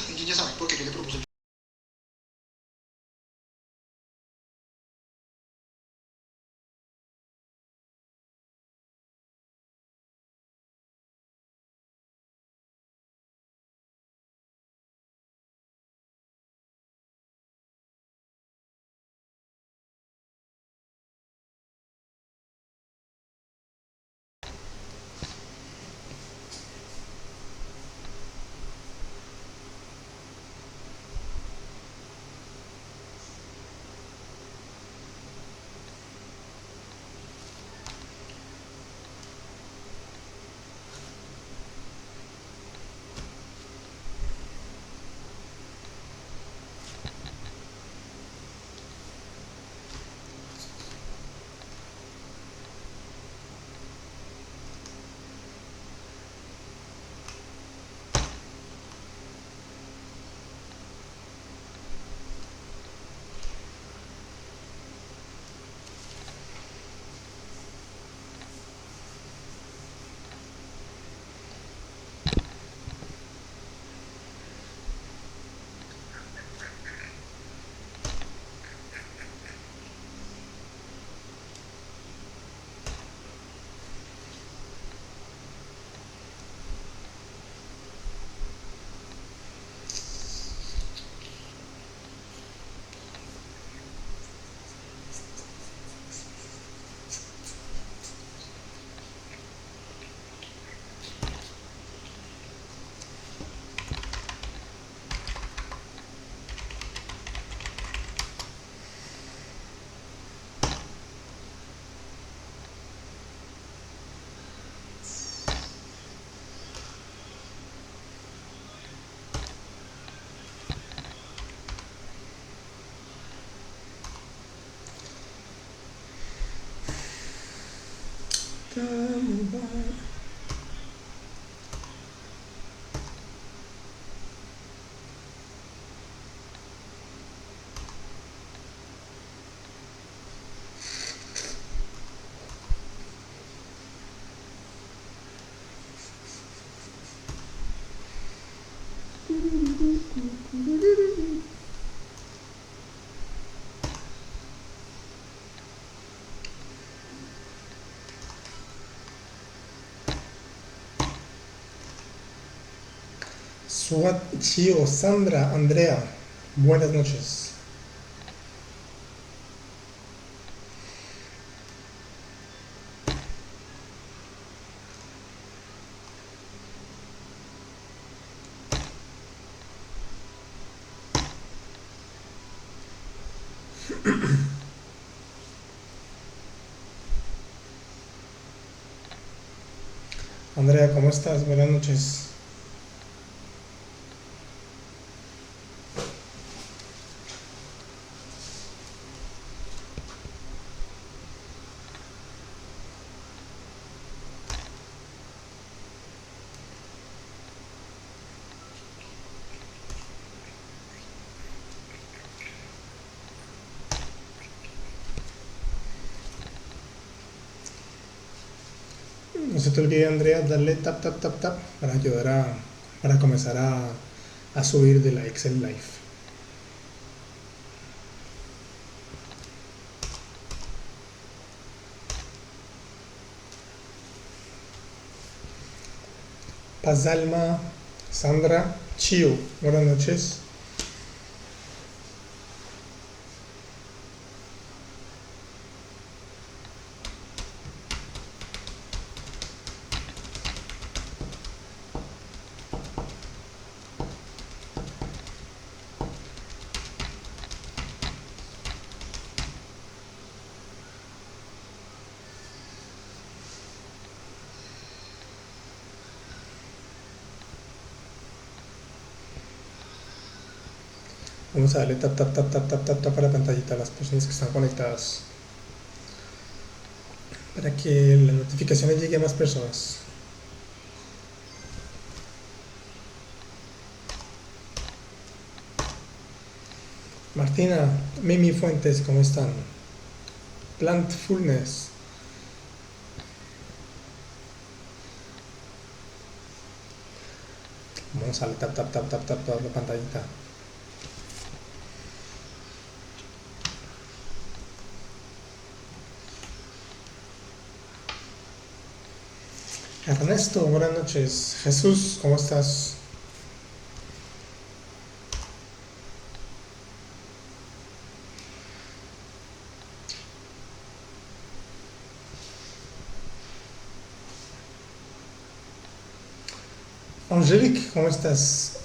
pues ya saben, porque yo le propuse. Suat, Chio, Sandra, Andrea, buenas noches. Andrea, ¿cómo estás? Buenas noches. No se te olvide, Andrea, darle tap, tap, tap, tap para ayudar para comenzar a subir de la Excel Live. Pazalma, Sandra, Chio, buenas noches. Vamos a darle tap, tap, tap, tap, tap, tap, tap a la pantallita a las personas que están conectadas para que las notificaciones lleguen a más personas. Martina, Mimi Fuentes, ¿cómo están? Plantfulness, Vamos a darle tap, tap, tap, tap, tap, tap la pantallita. Ernesto, buenas noches. Jesús, ¿cómo estás? Angélique, ¿cómo estás?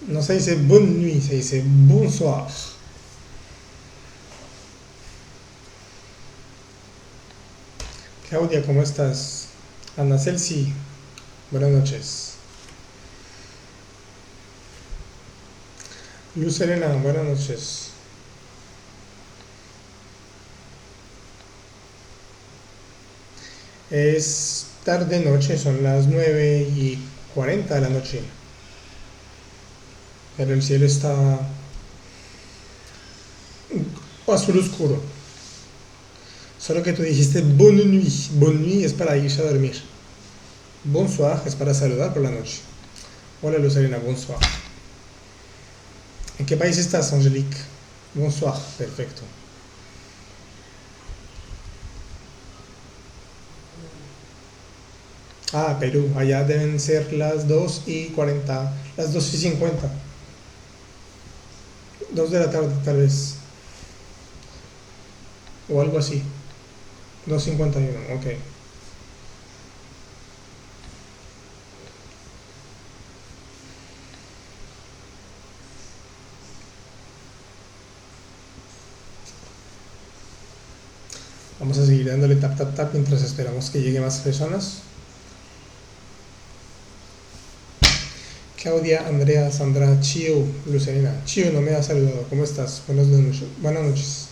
No se dice bonne nuit, se dice bonsoir. Claudia, ¿cómo estás? Ana Celsi, buenas noches. Luz Serena, buenas noches. Es tarde noche, son las 9:40 de la noche, pero el cielo está azul oscuro. Solo que tú dijiste bonne nuit. Bonne nuit es para irse a dormir. Bonsoir es para saludar por la noche. Hola Lucerina, bonsoir. ¿En qué país estás, Angélique? Bonsoir, perfecto. Ah, Perú, allá deben ser las 2:40, las 2:50. 2 de la tarde tal vez, o algo así. 2:51, ok. Vamos a seguir dándole tap tap tap mientras esperamos que lleguen más personas. Claudia, Andrea, Sandra, Chio, Lucerina. Chio no me ha saludado. ¿Cómo estás? Buenas noches. Buenas noches.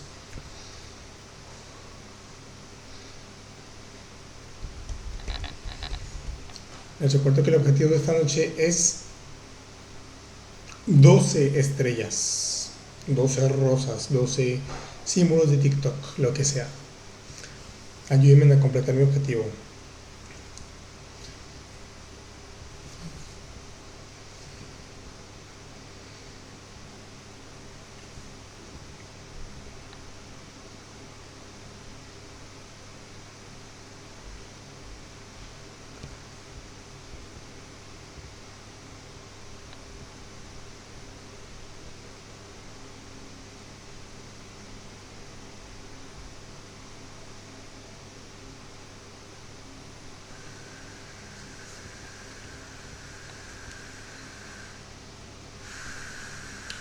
Les recuerdo que el objetivo de esta noche es 12 estrellas, 12 rosas, 12 símbolos de TikTok, lo que sea. Ayúdenme a completar mi objetivo.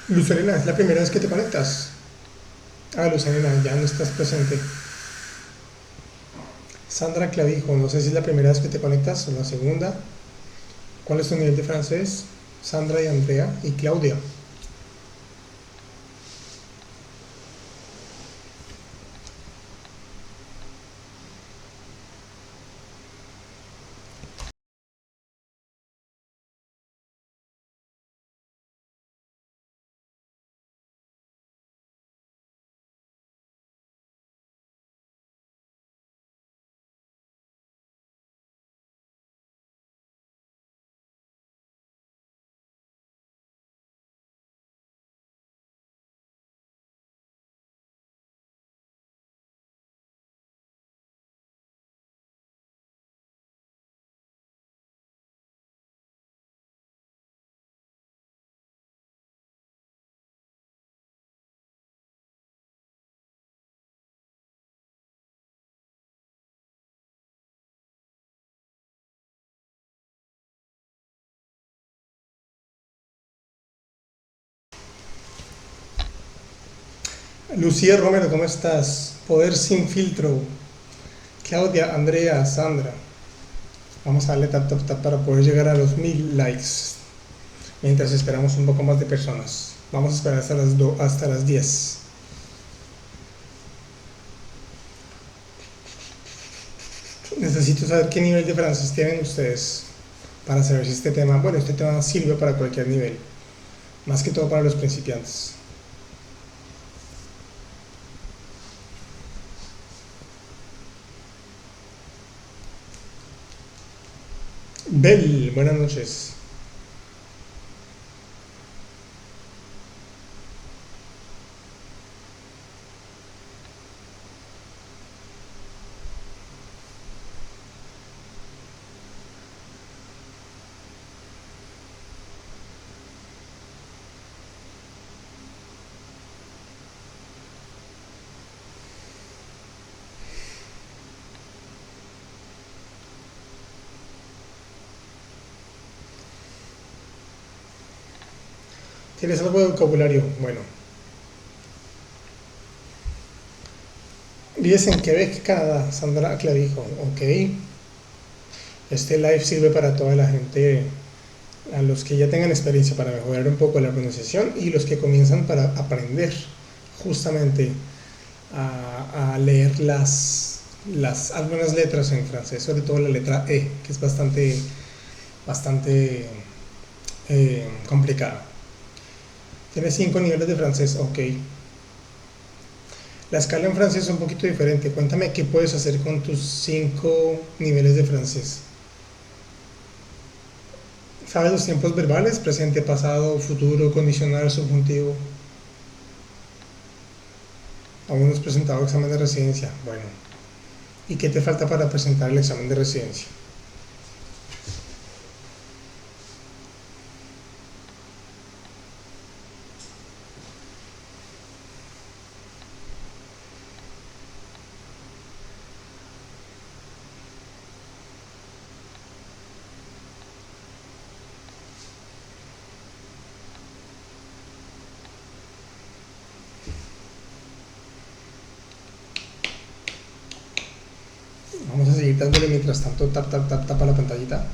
Lucerina, ¿es la primera vez que te conectas? Ah, Lucerina, ya no estás presente. Sandra Clavijo, no sé si es la primera vez que te conectas o la segunda. ¿Cuál es tu nivel de francés? Sandra y Andrea y Claudia. Lucía Romero, ¿cómo estás? Poder sin filtro. Claudia, Andrea, Sandra. Vamos a darle tap tap tap para poder llegar a los 1000 likes. Mientras esperamos un poco más de personas. Vamos a esperar hasta las 10. Necesito saber qué nivel de francés tienen ustedes para saber si este tema sirve para cualquier nivel. Más que todo para los principiantes. Bel, buenas noches. ¿Tienes algo de vocabulario? Bueno. Vives en Quebec, Canadá. Sandra Clavijo. Ok. Este live sirve para toda la gente, a los que ya tengan experiencia para mejorar un poco la pronunciación y los que comienzan para aprender justamente a leer algunas letras en francés, sobre todo la letra E, que es bastante complicada. Tienes 5 niveles de francés, ok. La escala en francés es un poquito diferente. Cuéntame qué puedes hacer con tus 5 niveles de francés. ¿Sabes los tiempos verbales? Presente, pasado, futuro, condicional, subjuntivo. Aún no has presentado examen de residencia. Bueno. ¿Y qué te falta para presentar el examen de residencia? Vamos a seguir dándole mientras tanto tap a la pantallita.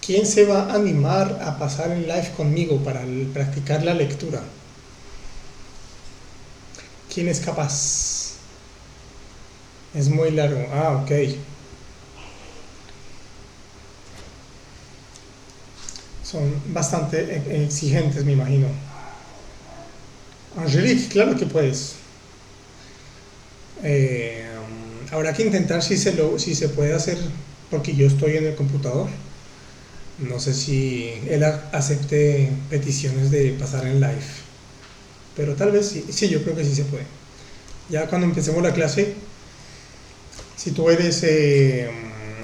¿Quién se va a animar a pasar en live conmigo para practicar la lectura? ¿Quién es capaz? Es muy largo. Ah, ok. Son bastante exigentes, me imagino. Angelique, claro que puedes. Habrá que intentar si se puede hacer, porque yo estoy en el computador. No sé si él acepte peticiones de pasar en live, pero tal vez sí, sí, yo creo que sí se puede. Ya cuando empecemos la clase, si tú eres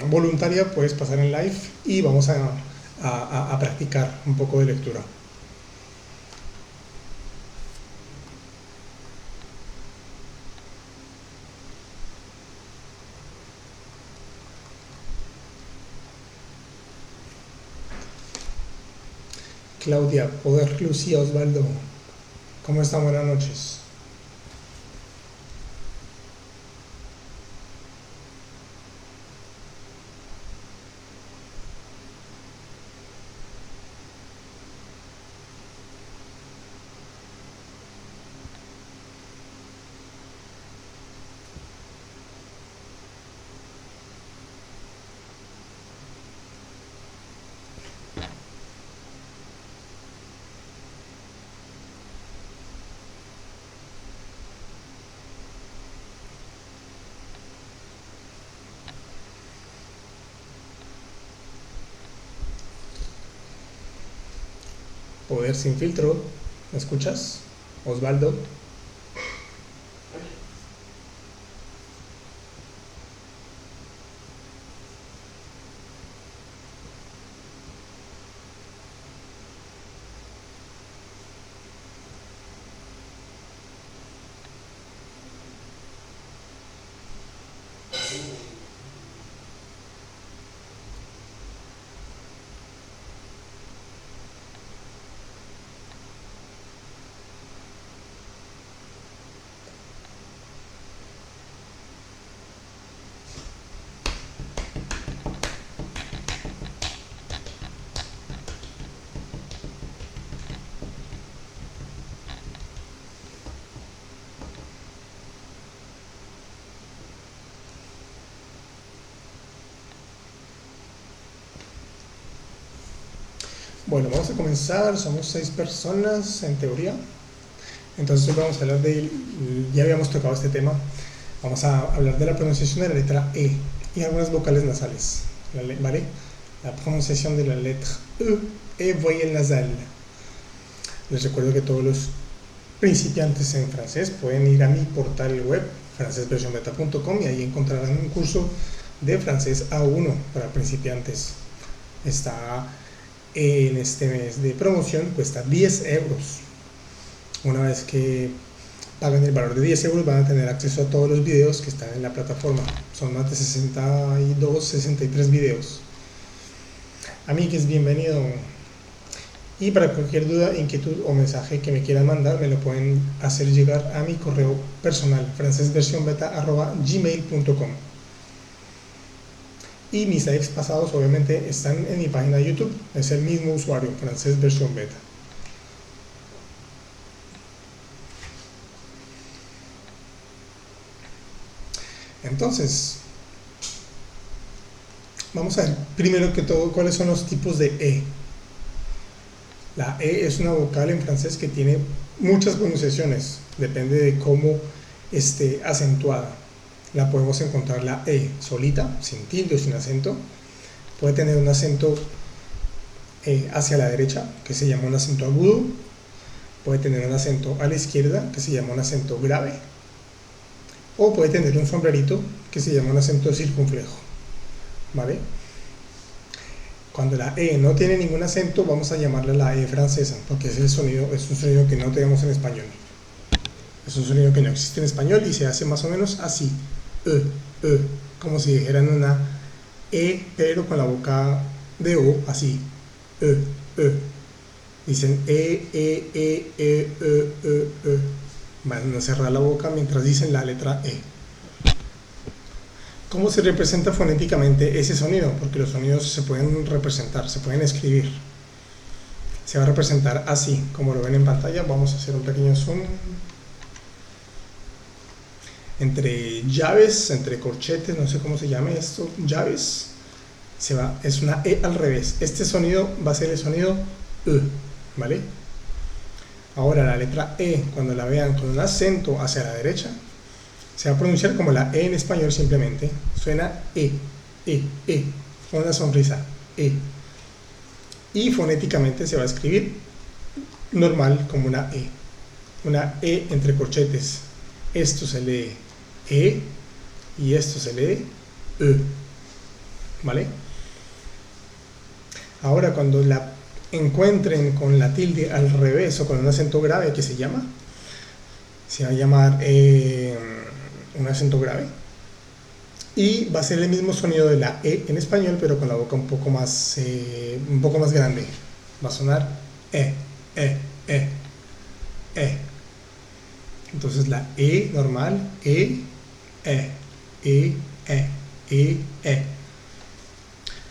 voluntaria, puedes pasar en live y vamos a practicar un poco de lectura. Claudia, Poder, Lucía, Osvaldo, ¿cómo están? Buenas noches. Poder sin filtro, ¿me escuchas? Osvaldo. Bueno, vamos a comenzar, somos 6 personas en teoría, entonces hoy vamos a hablar ya habíamos tocado este tema, vamos a hablar de la pronunciación de la letra E y algunas vocales nasales, ¿vale? La pronunciación de la letra E, voyelle nasal. Les recuerdo que todos los principiantes en francés pueden ir a mi portal web, francesversionbeta.com, y ahí encontrarán un curso de francés A1 para principiantes. Está en este mes de promoción, cuesta 10 euros. Una vez que pagan el valor de 10 euros van a tener acceso a todos los videos que están en la plataforma. Son más de 62, 63 videos. Amigues, bienvenido. Y para cualquier duda, inquietud o mensaje que me quieran mandar, me lo pueden hacer llegar a mi correo personal, francesversionbeta@gmail.com. Y mis lives pasados obviamente están en mi página de YouTube, es el mismo usuario, Francés Versión Beta. Entonces, vamos a ver primero que todo cuáles son los tipos de E. La E es una vocal en francés que tiene muchas pronunciaciones, depende de cómo esté acentuada. La podemos encontrar la E solita, sin tilde o sin acento. Puede tener un acento hacia la derecha, que se llama un acento agudo. Puede tener un acento a la izquierda, que se llama un acento grave. O puede tener un sombrerito, que se llama un acento circunflejo. ¿Vale? Cuando la E no tiene ningún acento, vamos a llamarla la E francesa, porque es un sonido que no tenemos en español. Es un sonido que no existe en español y se hace más o menos así. Como si dijeran una E, pero con la boca de O, así. Dicen E. Van a cerrar la boca mientras dicen la letra E. ¿Cómo se representa fonéticamente ese sonido? Porque los sonidos se pueden representar, se pueden escribir. Se va a representar así, como lo ven en pantalla. Vamos a hacer un pequeño zoom. Entre llaves, entre corchetes, no sé cómo se llame esto, llaves, es una E al revés. Este sonido va a ser el sonido E, ¿vale? Ahora la letra E, cuando la vean con un acento hacia la derecha, se va a pronunciar como la E en español simplemente. Suena E, con una sonrisa, E. Y fonéticamente se va a escribir normal como una E entre corchetes. Esto se lee E y esto se lee E, ¿vale? Ahora cuando la encuentren con la tilde al revés o con un acento grave, que se va a llamar un acento grave, y va a ser el mismo sonido de la E en español, pero con la boca un poco más grande. Va a sonar E. Entonces la E normal, E.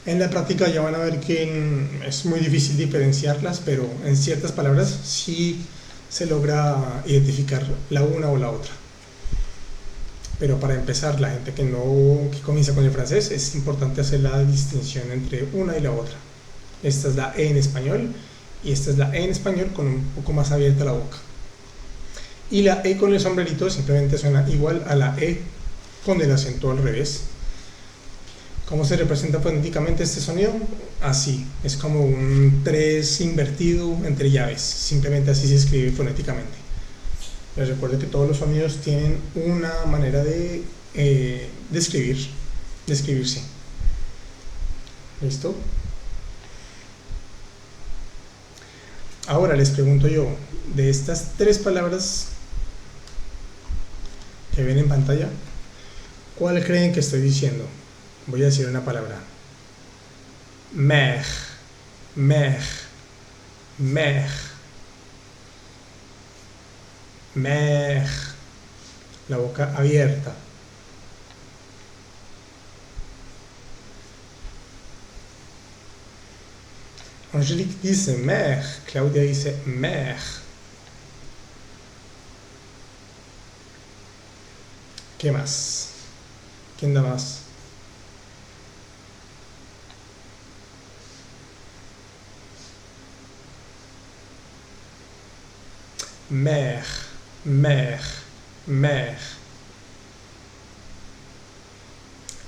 En la práctica ya van a ver que es muy difícil diferenciarlas, pero en ciertas palabras sí se logra identificar la una o la otra. Pero para empezar, la gente que comienza con el francés, es importante hacer la distinción entre una y la otra. Esta es la E en español y esta es la E en español con un poco más abierta la boca. Y la E con el sombrerito simplemente suena igual a la E con el acento al revés. ¿Cómo se representa fonéticamente este sonido? Así, es como un 3 invertido entre llaves, simplemente así se escribe fonéticamente. Les recuerdo que todos los sonidos tienen una manera de escribirse. ¿Listo? Ahora les pregunto yo, de estas 3 palabras que ven en pantalla, ¿cuál creen que estoy diciendo? Voy a decir una palabra. Mer. La boca abierta. Angélique dice mer, Claudia dice mer. ¿Qué más? ¿Quién da más? Mer.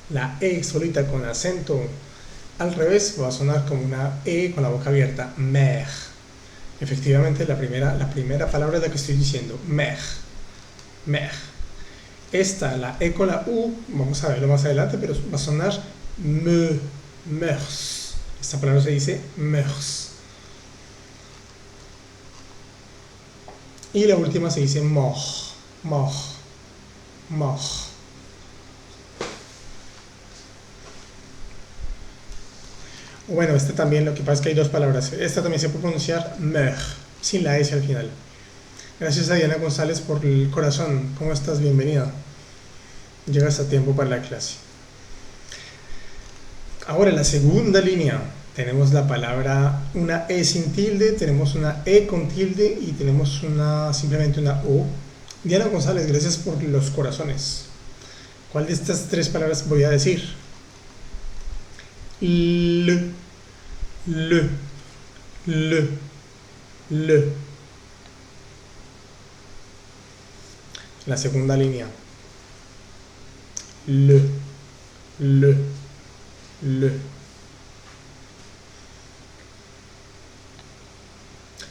La E solita con acento al revés va a sonar como una E con la boca abierta. Mer. Efectivamente, la primera palabra es la que estoy diciendo. Mer. Esta, la E con la U, vamos a verlo más adelante, pero va a sonar meurs. Esta palabra se dice meurs. Y la última se dice mort, mort, mort. Bueno, esta también, lo que pasa es que hay dos palabras. Esta también se puede pronunciar meur, sin la S al final. Gracias a Diana González por el corazón. ¿Cómo estás? Bienvenida. Llegas a tiempo para la clase. Ahora, la segunda línea. Tenemos la palabra, una E sin tilde, tenemos una E con tilde y tenemos simplemente una O. Diana González, gracias por los corazones. ¿Cuál de estas tres palabras voy a decir? L. La segunda línea. L.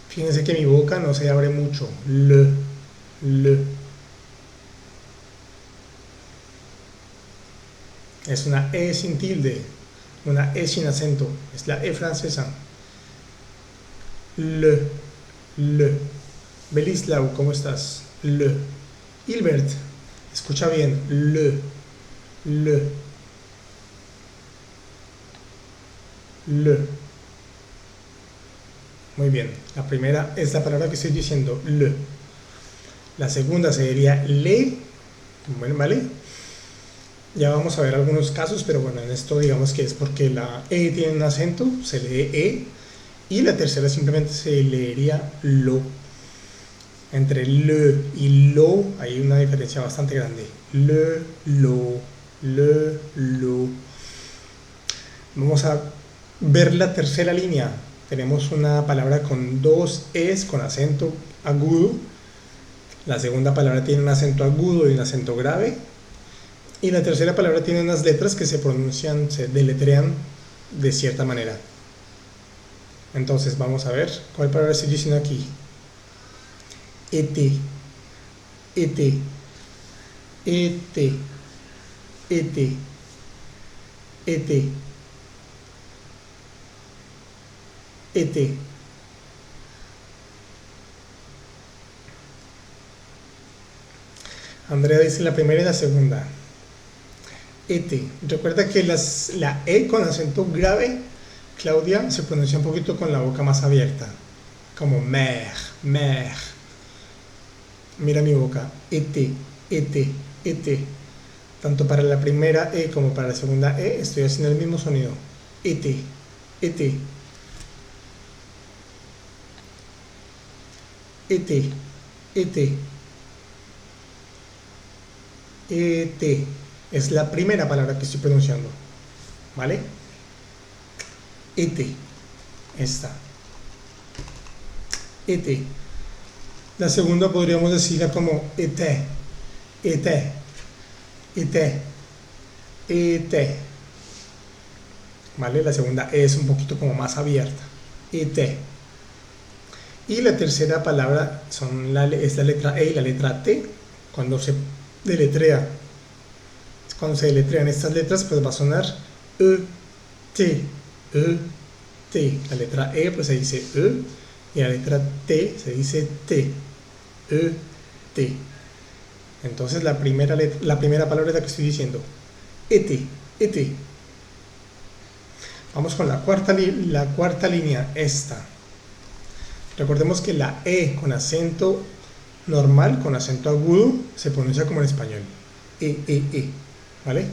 Fíjense que mi boca no se abre mucho. L. Es una E sin tilde, una E sin acento. Es la E francesa. L. Belislau, ¿cómo estás? L. Hilbert, escucha bien. L. Muy bien, la primera es la palabra que estoy diciendo, le. La segunda sería le, bueno, ¿vale? Ya vamos a ver algunos casos, pero bueno, en esto digamos que es porque la E tiene un acento, se lee E, y la tercera simplemente se leería lo. Entre le y lo hay una diferencia bastante grande. Le, lo. Vamos a ver la tercera línea. Tenemos una palabra con dos Es con acento agudo. La segunda palabra tiene un acento agudo y un acento grave. Y la tercera palabra tiene unas letras que se pronuncian, se deletrean de cierta manera. Entonces vamos a ver cuál palabra estoy diciendo aquí. Ete. Andrea dice la primera y la segunda. Ete. Recuerda que la E con acento grave, Claudia, se pronuncia un poquito con la boca más abierta. Como mer. Mira mi boca. Ete. Tanto para la primera E como para la segunda E estoy haciendo el mismo sonido. Ete. Es la primera palabra que estoy pronunciando. ¿Vale? Ete. Esta. Ete. La segunda podríamos decirla como ete. ¿Vale? La segunda E es un poquito como más abierta. Ete. Y la tercera palabra es la letra E y la letra T. Cuando se deletrean estas letras, pues va a sonar T. La letra E pues se dice E y la letra T se dice T. Entonces la primera palabra es la que estoy diciendo. Ete. Vamos con la cuarta línea, esta. Recordemos que la E con acento normal, con acento agudo, se pronuncia como en español. ¿Vale?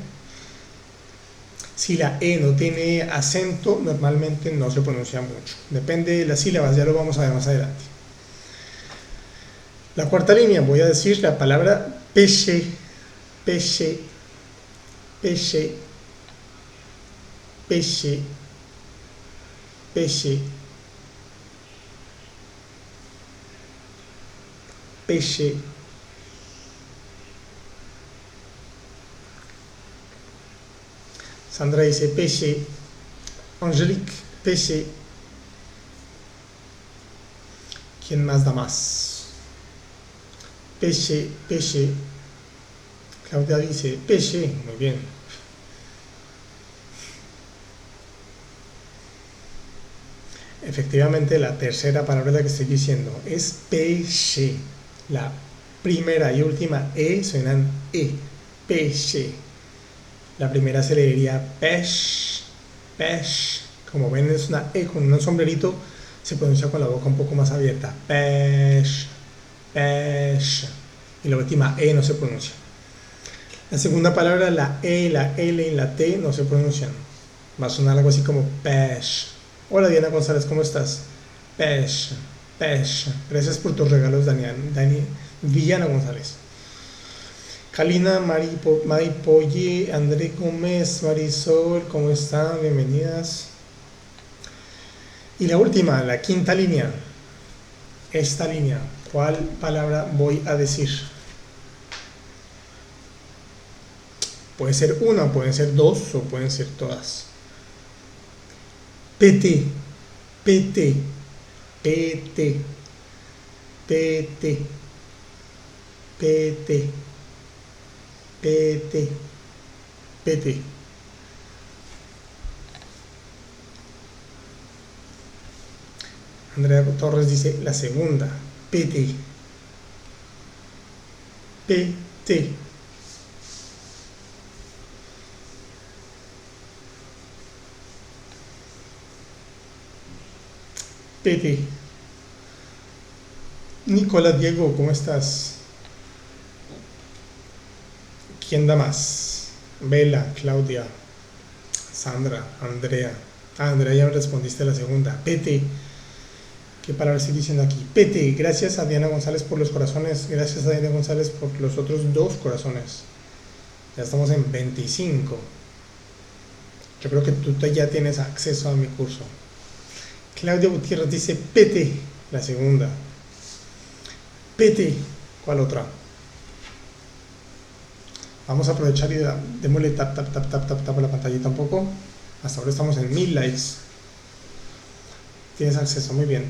Si la E no tiene acento, normalmente no se pronuncia mucho. Depende de las sílabas, ya lo vamos a ver más adelante. La cuarta línea, voy a decir la palabra péché. Sandra dice péché. Angélique, péché. ¿Quién más da más? Péché. Claudia dice, péché, muy bien. Efectivamente, la tercera palabra de la que estoy diciendo es péché. La primera y última E suenan E. Péché. La primera se leería pesh, pesh. Como ven, es una E con un sombrerito, se pronuncia con la boca un poco más abierta. Pesh, pesh. Y la última E no se pronuncia. La segunda palabra, la E, la L y la T no se pronuncian. Va a sonar algo así como pesh. Hola Diana González, ¿cómo estás? Pesh, pesh. Gracias por tus regalos, Diana González. Kalina, Maripolle, André Gómez, Marisol, ¿cómo están? Bienvenidas. Y la última, la quinta línea. Esta línea, ¿cuál palabra voy a decir? Puede ser una, pueden ser dos o pueden ser todas. PT, PT, PT, PT, PT, PT, PT. Andrea Torres dice la segunda, PT, PT. PT. Nicolás Diego, ¿cómo estás? ¿Quién da más? Vela, Claudia, Sandra, Andrea. Andrea, ya me respondiste la segunda. PT. ¿Qué palabra estoy diciendo aquí? PT. Gracias a Diana González por los corazones. Gracias a Diana González por los otros 2 corazones. Ya estamos en 25. Yo creo que tú ya tienes acceso a mi curso. Claudia Gutiérrez dice PT, la segunda. PT, ¿cuál otra? Vamos a aprovechar y démosle tap a la pantallita un poco. Hasta ahora estamos en 1000 likes. Tienes acceso, muy bien.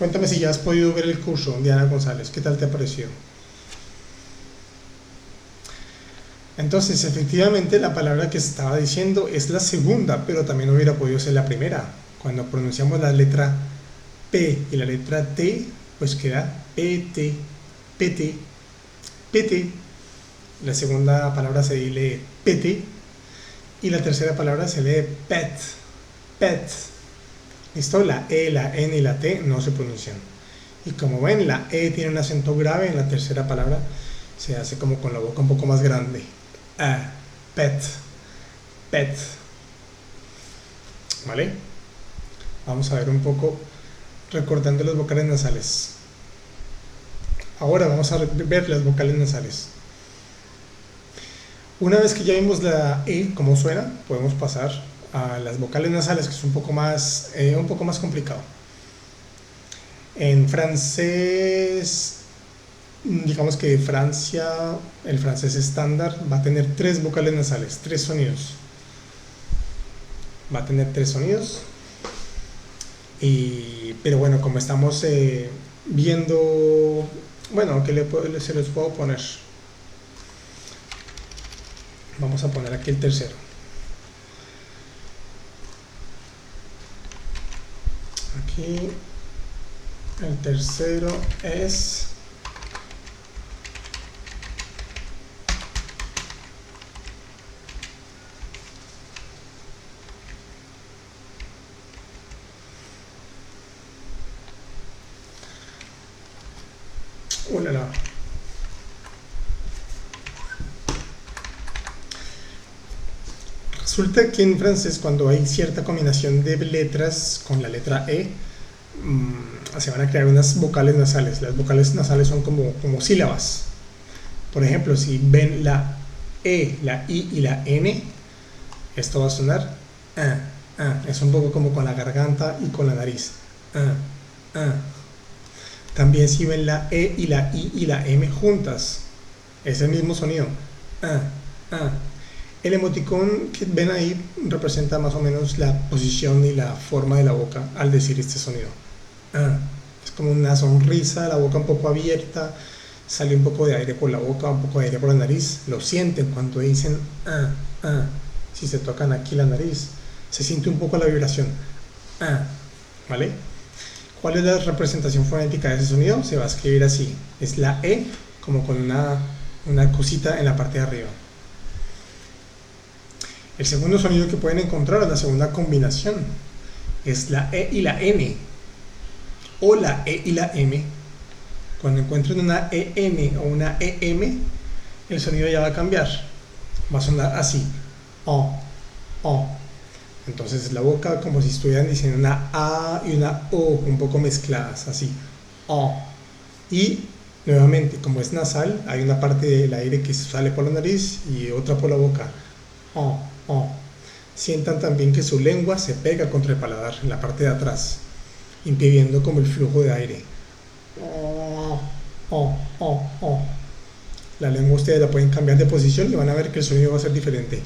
Cuéntame si ya has podido ver el curso, Diana González. ¿Qué tal te ha parecido? Entonces, efectivamente, la palabra que estaba diciendo es la segunda, pero también hubiera podido ser la primera. Cuando pronunciamos la letra P y la letra T, pues queda PT, PT, PT. La segunda palabra se lee PT y la tercera palabra se lee pet, pet. ¿Listo? La E, la N y la T no se pronuncian. Y como ven, la E tiene un acento grave en la tercera palabra, se hace como con la boca un poco más grande. Pet, pet. ¿Vale? Vamos a ver un poco recordando las vocales nasales. Ahora vamos a ver las vocales nasales. Una vez que ya vimos la E, cómo suena, podemos pasar a las vocales nasales, que es un poco más complicado. En francés, digamos que Francia, el francés estándar va a tener 3 vocales nasales, 3 sonidos. Va a tener 3 sonidos. Pero bueno, como estamos viendo, bueno, que se los puedo poner. Vamos a poner aquí el tercero. Aquí el tercero es ulala. Resulta que en francés, cuando hay cierta combinación de letras con la letra E, se van a crear unas vocales nasales. Las vocales nasales son como sílabas. Por ejemplo, si ven la E, la I y la N, esto va a sonar es un poco como con la garganta y con la nariz. También si ven la E y la I y la M juntas, es el mismo sonido. El emoticón que ven ahí representa más o menos la posición y la forma de la boca al decir este sonido. Es como una sonrisa, la boca un poco abierta, sale un poco de aire por la boca, un poco de aire por la nariz, lo sienten cuando dicen si se tocan aquí la nariz, se siente un poco la vibración, ¿vale? ¿Cuál es la representación fonética de ese sonido? Se va a escribir así, es la E como con una cosita en la parte de arriba. El segundo sonido que pueden encontrar es la segunda combinación, es la E y la N, o la E y la M. Cuando encuentren una EN o una EM, el sonido ya va a cambiar, va a sonar así, O. Entonces la boca como si estuvieran diciendo una A y una O un poco mezcladas, así, O. Y nuevamente, como es nasal, hay una parte del aire que sale por la nariz y otra por la boca, O. Sientan también que su lengua se pega contra el paladar en la parte de atrás, impidiendo como el flujo de aire. La lengua ustedes la pueden cambiar de posición y van a ver que el sonido va a ser diferente.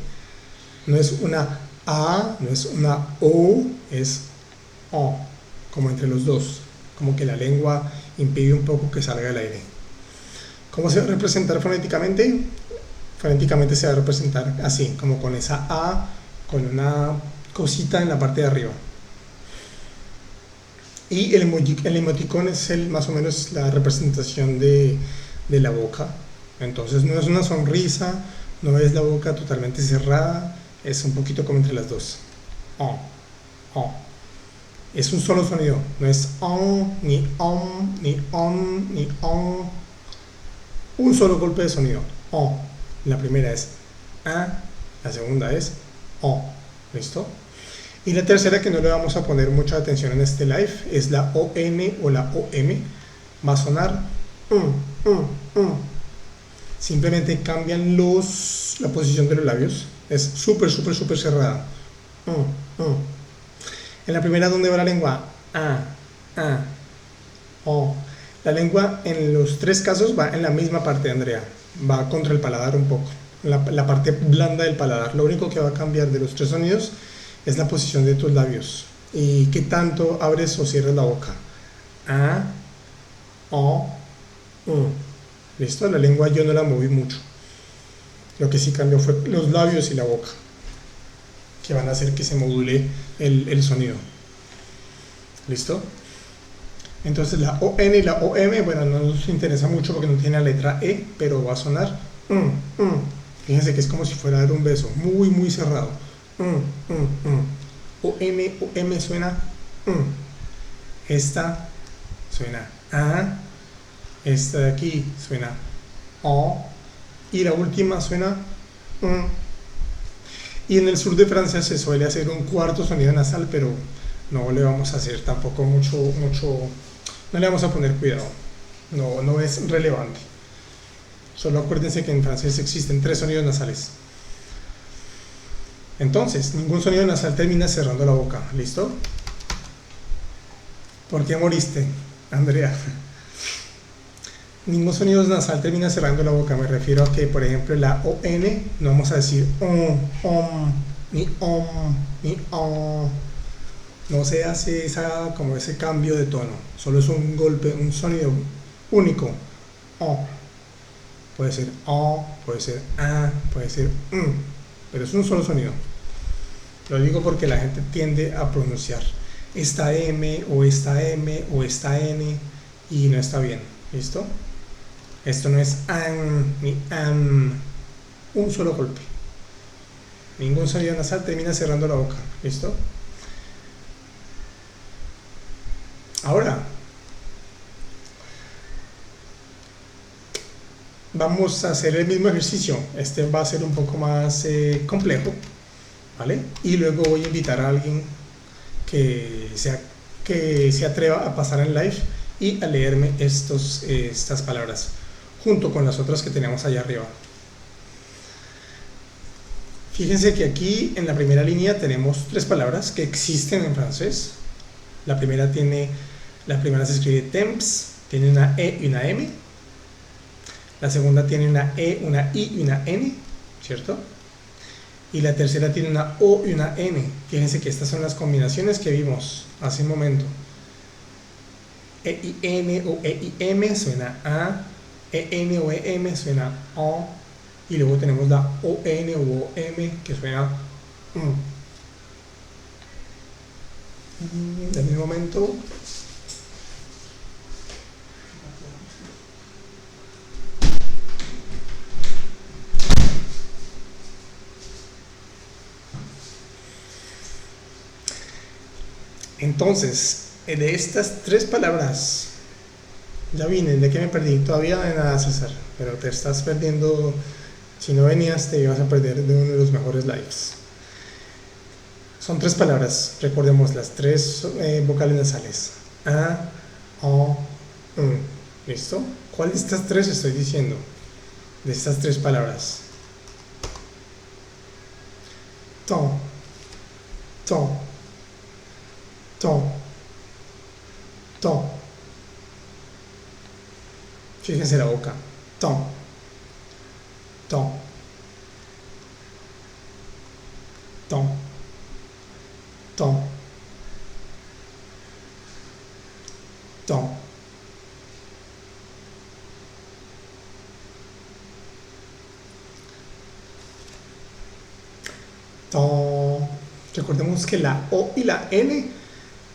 No es una A, no es una O, es O, como entre los dos, como que la lengua impide un poco que salga el aire. ¿Cómo se va a representar fonéticamente? Fonéticamente se va a representar así, como con esa A, con una cosita en la parte de arriba. Y el emoticón es más o menos la representación de la boca. Entonces no es una sonrisa, no es la boca totalmente cerrada, es un poquito como entre las dos. Es un solo sonido, no es ni ni ni un solo golpe de sonido. La primera es A, la segunda es O. ¿Listo? Y la tercera, que no le vamos a poner mucha atención en este live, es la ON o la OM. Va a sonar simplemente cambian la posición de los labios. Es súper cerrada. En la primera, ¿dónde va la lengua? O. La lengua en los tres casos va en la misma parte, Andrea. Va contra el paladar un poco, la parte blanda del paladar. Lo único que va a cambiar de los tres sonidos es la posición de tus labios y qué tanto abres o cierras la boca. ¿Listo? La lengua yo no la moví mucho. Lo que sí cambió fue los labios y la boca, que van a hacer que se module el sonido. ¿Listo? Entonces la ON y la OM, bueno, no nos interesa mucho porque no tiene la letra E, pero va a sonar Fíjense que es como si fuera a dar un beso, muy cerrado. OM suena Esta suena A. Esta de aquí suena O. Y la última suena Y en el sur de Francia se suele hacer un cuarto sonido nasal, pero no le vamos a hacer tampoco mucho, no le vamos a poner cuidado, no es relevante. Solo acuérdense que en francés existen 3 sonidos nasales. Entonces, ningún sonido nasal termina cerrando la boca, ¿listo? ¿Por qué moriste, Andrea? Ningún sonido nasal termina cerrando la boca. Me refiero a que, por ejemplo, la ON no vamos a decir ni ni no se hace como ese cambio de tono, solo es un golpe, un sonido único. Puede ser O, puede ser A, puede ser pero es un solo sonido. Lo digo porque la gente tiende a pronunciar esta M o esta M o esta N y no está bien. ¿Listo? Esto no es an ni an, un solo golpe. Ningún sonido nasal termina cerrando la boca. ¿Listo? Ahora vamos a hacer el mismo ejercicio. Este va a ser un poco más complejo, ¿vale? Y luego voy a invitar a alguien que se atreva a pasar en live y a leerme estas palabras junto con las otras que tenemos allá arriba. Fíjense que aquí en la primera línea tenemos 3 palabras que existen en francés. La primera se escribe temps, tiene una E y una M. La segunda tiene una E, una I y una N, ¿cierto? Y la tercera tiene una O y una N. Fíjense que estas son las combinaciones que vimos hace un momento. E y N o E y M suena A, EN o EM suena O, y luego tenemos la ON o OM que suena en el momento. Entonces, de estas tres palabras, ya vine, ¿de qué me perdí? Todavía de nada, César, pero te estás perdiendo. Si no venías, te ibas a perder de uno de los mejores lives. Son tres palabras, recordemos las tres vocales nasales: A, O, ¿listo? ¿Cuál de estas tres estoy diciendo? De estas tres palabras: to, to, to, to. Fíjense la boca: to, to, to, to, to. To. Recordemos que la O y la N,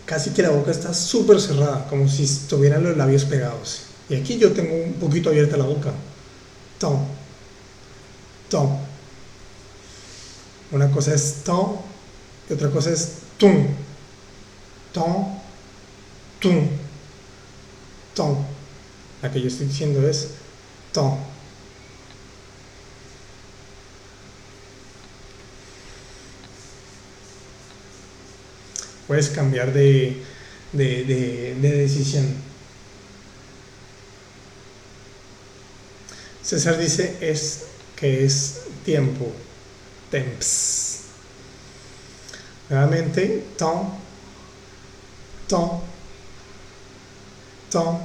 casi que la boca está súper cerrada, como si estuvieran los labios pegados. Y aquí yo tengo un poquito abierta la boca. To, to. Una cosa es to y otra cosa es tum. To, tum, to. La que yo estoy diciendo es to. Puedes cambiar de decisión. César dice que es tiempo. Temps. Nuevamente, to, to, to.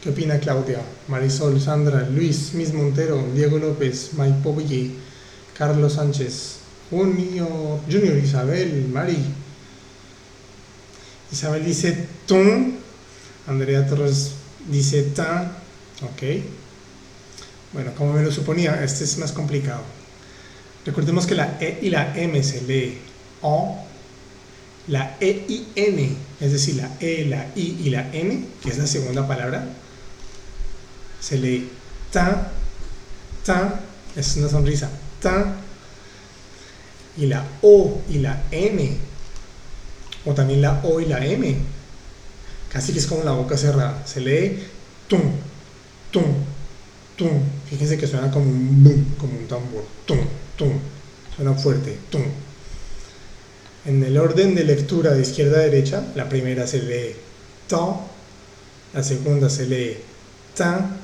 ¿Qué opina Claudia, Marisol, Sandra, Luis, Miss Montero, Diego López, Mike Poville, Carlos Sánchez, Junior, Isabel, Mari? Isabel dice tum, Andrea Torres dice ta, ok. Bueno, como me lo suponía, este es más complicado. Recordemos que la E y la M se lee O, la E y N, es decir, la E, la I y la N, que es la segunda palabra, se lee ta, ta, es una sonrisa, ta. Y la O y la M, o también la O y la M, casi que es como la boca cerrada, se lee tum, tum, tum. Fíjense que suena como un boom, como un tambor, tum, tum, suena fuerte, tum. En el orden de lectura de izquierda a derecha, la primera se lee to, la segunda se lee ta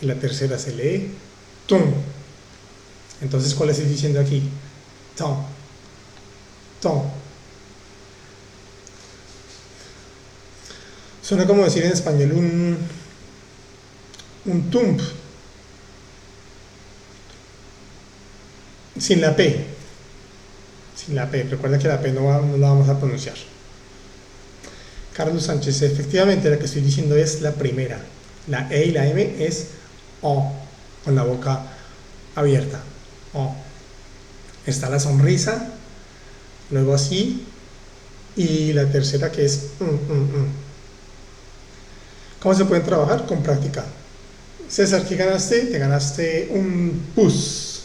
y la tercera se lee tum. Entonces, ¿cuál estoy diciendo aquí? To, to. Suena como decir en español un tump, sin la P. Sin la P, recuerda que la P no la vamos a pronunciar. Carlos Sánchez, efectivamente la que estoy diciendo es la primera. La E y la M es O, con la boca abierta. O. Está la sonrisa, luego así, y la tercera que es ¿Cómo se pueden trabajar? Con práctica. César, ¿qué ganaste? Te ganaste un pus.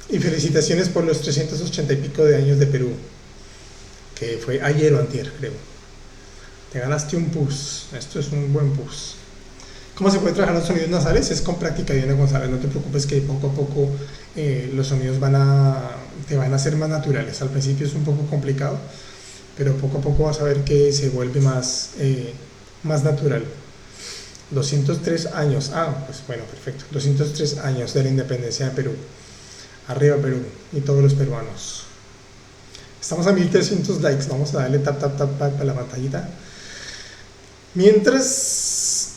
Y felicitaciones por los 380 y pico de años de Perú, que fue ayer o antier, creo. Te ganaste un pus. Esto es un buen pus. ¿Cómo se puede trabajar los sonidos nasales? Es con práctica, Diana González. No te preocupes que poco a poco los sonidos te van a ser más naturales. Al principio es un poco complicado, pero poco a poco vas a ver que se vuelve más natural. 203 años. Pues bueno, perfecto. 203 años de la independencia de Perú. Arriba Perú y todos los peruanos. Estamos a 1300 likes. Vamos a darle tap, tap, tap, tap a la pantallita. Mientras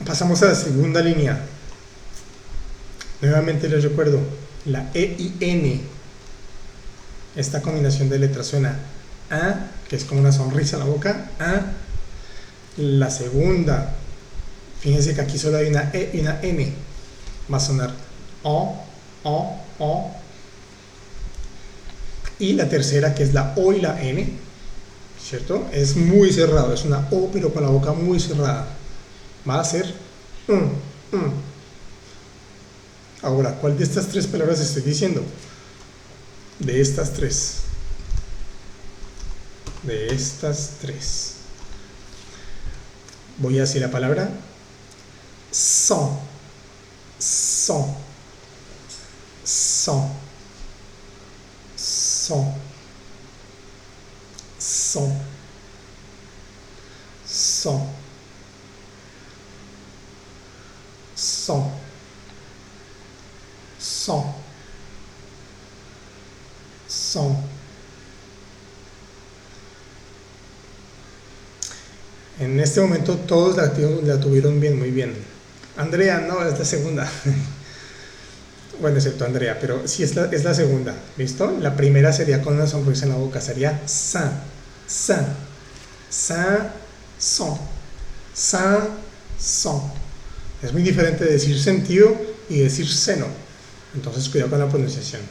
pasamos a la segunda línea. Nuevamente les recuerdo, la E y N, esta combinación de letras suena que es como una sonrisa en la boca, La segunda, fíjense que aquí solo hay una E y una N, va a sonar O, O. Y la tercera, que es la O y la N, ¿cierto? Es muy cerrado, es una O pero con la boca muy cerrada. Va a ser Ahora, ¿cuál de estas tres palabras estoy diciendo? De estas tres. De estas tres. Voy a decir la palabra son, son, son, son, son, son, son, son, son. En este momento todos la tuvieron bien, muy bien. Andrea, no, es la segunda. Bueno, excepto Andrea, pero sí es la segunda, ¿listo? La primera sería con una sonrisa en la boca, sería sa, son, son. Es muy diferente de decir sentido y decir seno, entonces cuidado con la pronunciación.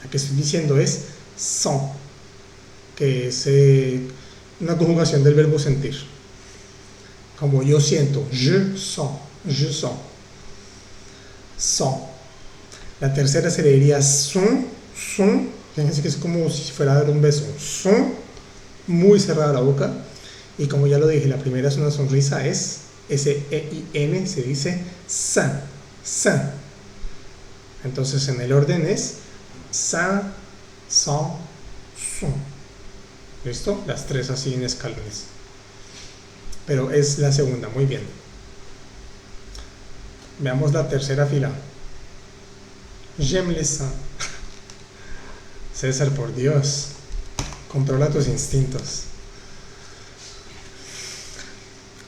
La que estoy diciendo es son, que es una conjugación del verbo sentir. Como yo siento, je sens, son. La tercera se le diría son, fíjense que es como si fuera a dar un beso, son, muy cerrada la boca, y como ya lo dije, la primera es una sonrisa, es S-E-I-N, se dice sa. Entonces en el orden es sa, son, son. ¿Listo? Las tres así en escalones. Pero es la segunda, muy bien. Veamos la tercera fila. J'aime les seins. César, por Dios, controla tus instintos.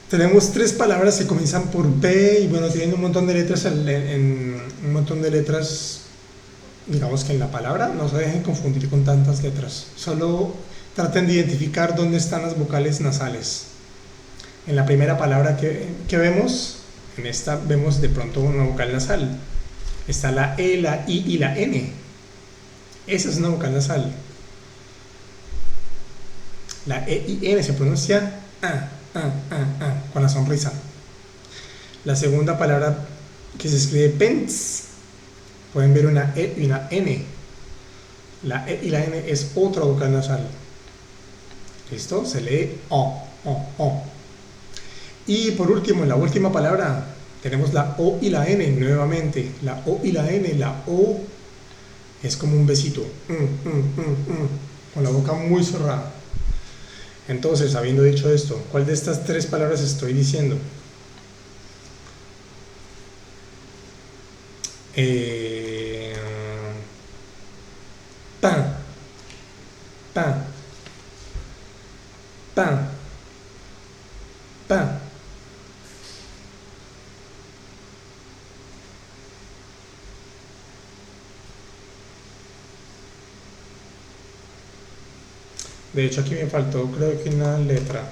Tenemos tres palabras que comienzan por B y bueno, tienen un montón de letras un montón de letras, digamos que en la palabra, no se dejen confundir con tantas letras. Solo traten de identificar dónde están las vocales nasales. En la primera palabra que vemos, en esta vemos de pronto una vocal nasal. Está la E, la I y la N. Esa es una vocal nasal. La E y N se pronuncia con la sonrisa. La segunda palabra que se escribe pens, pueden ver una E y una N. La E y la N es otra vocal nasal. ¿Listo? Se lee O. Y por último, en la última palabra, tenemos la O y la N nuevamente. La O y la N, la O es como un besito, con la boca muy cerrada. Entonces, habiendo dicho esto, ¿cuál de estas tres palabras estoy diciendo? Pan. De hecho, aquí me faltó, creo que una letra.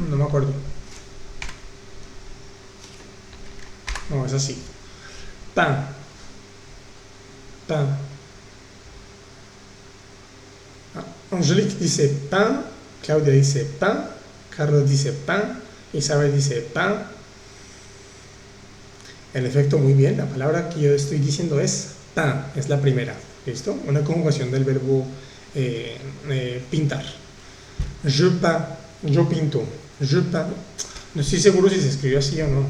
No me acuerdo. No, es así. Pan. Angélique dice pan, Claudia dice pan, Carlos dice pan, Isabel dice pan. En efecto, muy bien, la palabra que yo estoy diciendo es pan, es la primera. ¿Listo? Una conjugación del verbo pintar. Je peins, yo pinto. Je peins. No estoy seguro si se escribe así o no.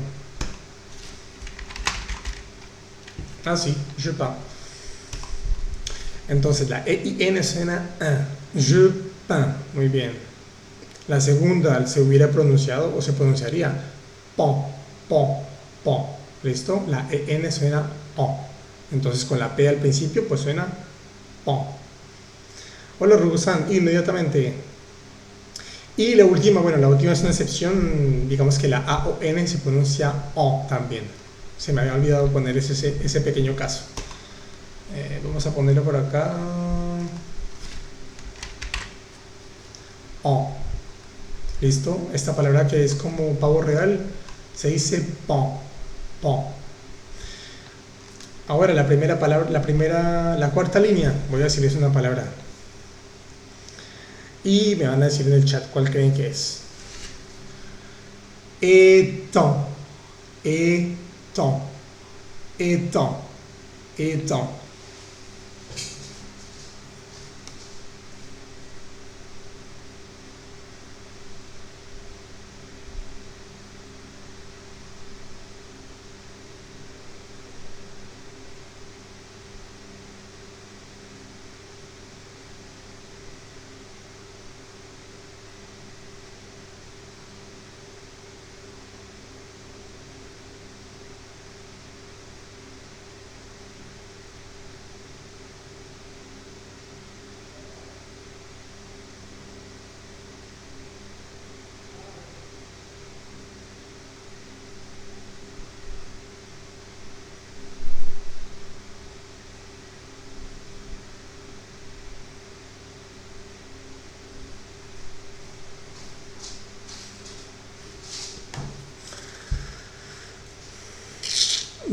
Ah, sí, je peins. Entonces la E y N suena a. Je peins. Muy bien. La segunda se hubiera pronunciado o se pronunciaría pon. ¿Listo? La EN suena O. Entonces con la P al principio pues suena O. Hola Rugusan, inmediatamente. Y la última es una excepción, digamos que la A o N se pronuncia O también. Se me había olvidado poner ese pequeño caso. Vamos a ponerlo por acá. on. ¿Listo? Esta palabra que es como pavo real se dice pon, pon. Ahora la primera palabra, la cuarta línea, voy a decirles una palabra y me van a decir en el chat cuál creen que es. Étant, étant, étant, étant.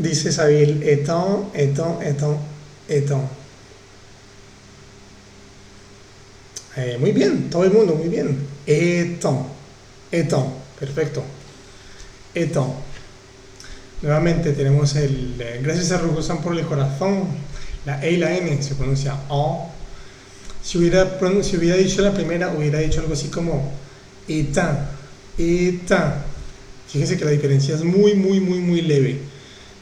Dice Sabil, étant, étant, étant, étant. Muy bien, todo el mundo, muy bien. Étant, étant, perfecto. Étant. Nuevamente tenemos gracias a Rugosan por el corazón. La E y la N se pronuncia O. Si hubiera dicho la primera, hubiera dicho algo así como étant, étant. Fíjense que la diferencia es muy, muy, muy, muy leve.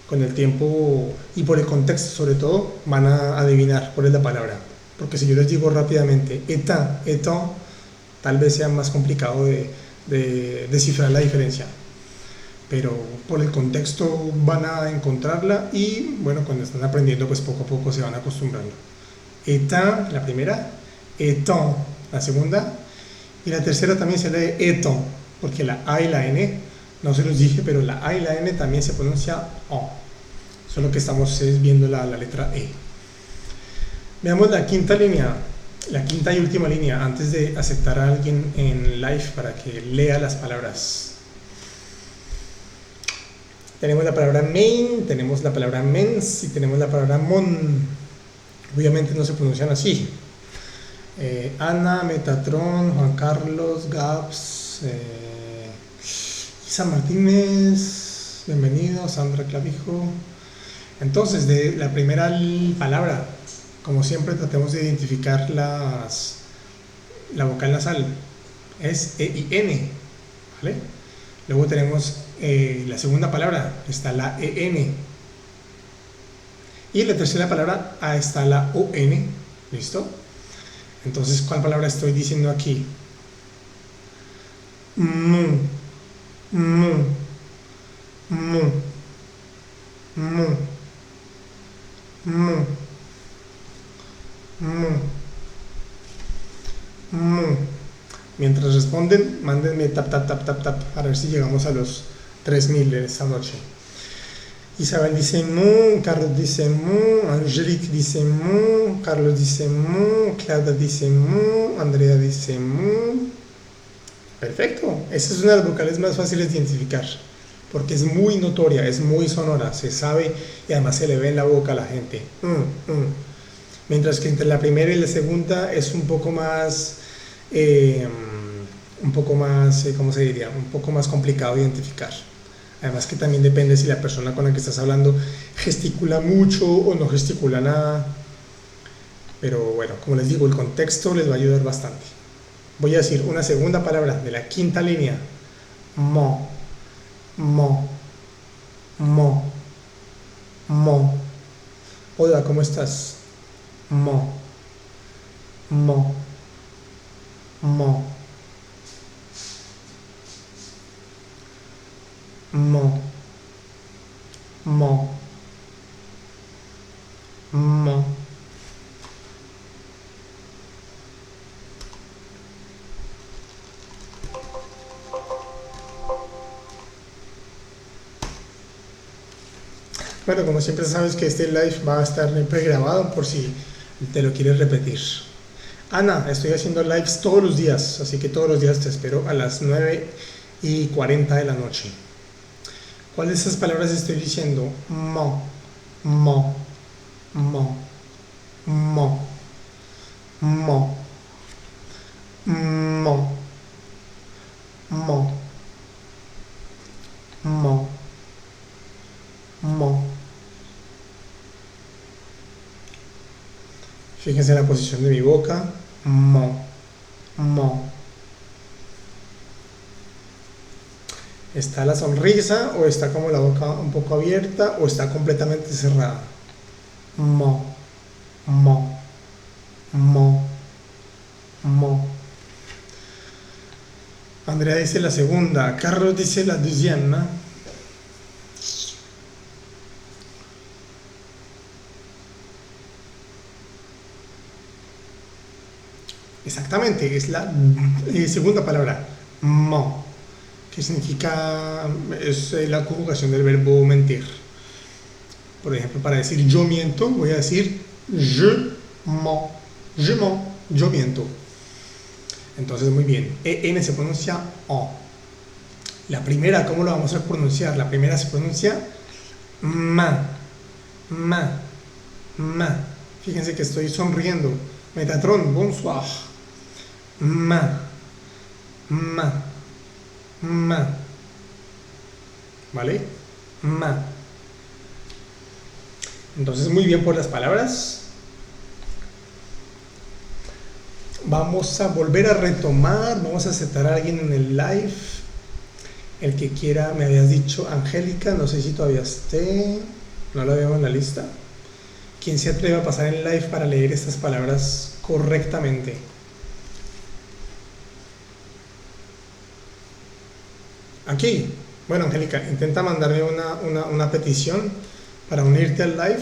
Con el tiempo y por el contexto sobre todo van a adivinar cuál es la palabra, porque si yo les digo rápidamente étant, étant, tal vez sea más complicado de descifrar la diferencia, pero por el contexto van a encontrarla y bueno, cuando están aprendiendo pues poco a poco se van acostumbrando. Étant, la primera, étant, la segunda, y la tercera también se lee étant, porque la A y la N, no se los dije, pero la A y la N también se pronuncia O. Solo que estamos viendo la letra E. Veamos la quinta línea, la quinta y última línea, antes de aceptar a alguien en live para que lea las palabras. Tenemos la palabra main, tenemos la palabra mens y tenemos la palabra mon. Obviamente no se pronuncian así. Ana, Metatron, Juan Carlos, Gaps, Isa Martínez, bienvenido, Sandra Clavijo. Entonces, de la primera palabra, como siempre, tratemos de identificar la vocal nasal. Es E y N, ¿vale? Luego tenemos la segunda palabra, está la EN. Y en la tercera palabra está la ON, ¿listo? Entonces, ¿cuál palabra estoy diciendo aquí? Mu, mu, mu, mu, mu, mu, mu. Mientras responden, mándenme tap, tap, tap, tap, tap, a ver si llegamos a los 3000 esta noche. Isabel dice mu, Carlos dice mu, Angelique dice mu, Carlos dice mu, Claudia dice mu, Andrea dice mu. Perfecto, esa es una de las vocales más fáciles de identificar, porque es muy notoria, es muy sonora, se sabe y además se le ve en la boca a la gente. Mientras que entre la primera y la segunda es un poco más, ¿cómo se diría? Un poco más complicado de identificar. Además que también depende si la persona con la que estás hablando gesticula mucho o no gesticula nada. Pero bueno, como les digo, el contexto les va a ayudar bastante. Voy a decir una segunda palabra de la quinta línea. Mo, mo, mo, mo. Hola, ¿cómo estás? Mo, mo, mo, mo, mo, mo. Bueno, como siempre sabes que este live va a estar pregrabado por si te lo quieres repetir. Ana, estoy haciendo lives todos los días, así que todos los días te espero a las 9:40 de la noche. ¿Cuáles de esas palabras estoy diciendo? Mo, mo, mo, mo, mo, mo, mo, mo, mo. Fíjense en la posición de mi boca. Mo, mo. ¿Está la sonrisa o está como la boca un poco abierta o está completamente cerrada? Mo, mo, mo, mo. Andrea dice la segunda. Carlos dice la deuxième, ¿no? Exactamente, es la segunda palabra. Mo, que significa, es la conjugación del verbo mentir. Por ejemplo, para decir yo miento, voy a decir je mens, je mens, yo miento. Entonces, muy bien, EN se pronuncia O. La primera, ¿cómo lo vamos a pronunciar? La primera se pronuncia ma, ma, ma. Fíjense que estoy sonriendo. Metatron, bonsoir. Ma, ma, ma. ¿Vale? Ma. Entonces, muy bien por las palabras. Vamos a volver a retomar, vamos a aceptar a alguien en el live. El que quiera, me habías dicho Angélica, no sé si todavía esté, no la veo en la lista. ¿Quién se atreve a pasar en live para leer estas palabras correctamente? Aquí. Bueno, Angélica, intenta mandarme una petición para unirte al live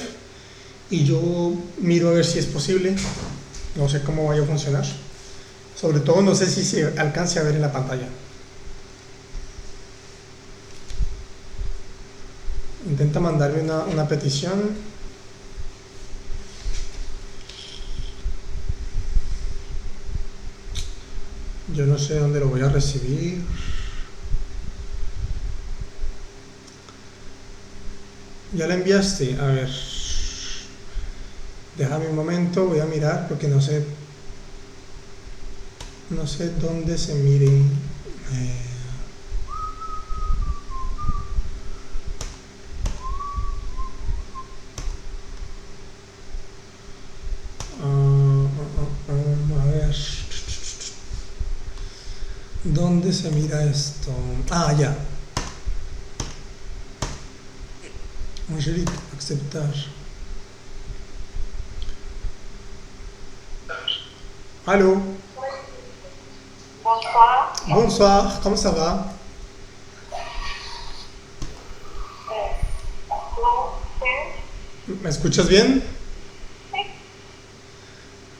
y yo miro a ver si es posible. No sé cómo vaya a funcionar. Sobre todo no sé si se alcance a ver en la pantalla. Intenta mandarme una petición. Yo no sé dónde lo voy a recibir. ¿Ya la enviaste? A ver. Déjame un momento, voy a mirar porque no sé dónde se mire. A ver. ¿Dónde se mira esto? Ah, ya. Angélique, aceptar. Allô? Bonsoir. Bonsoir, comment ça va? ¿Me escuchas bien? Sí.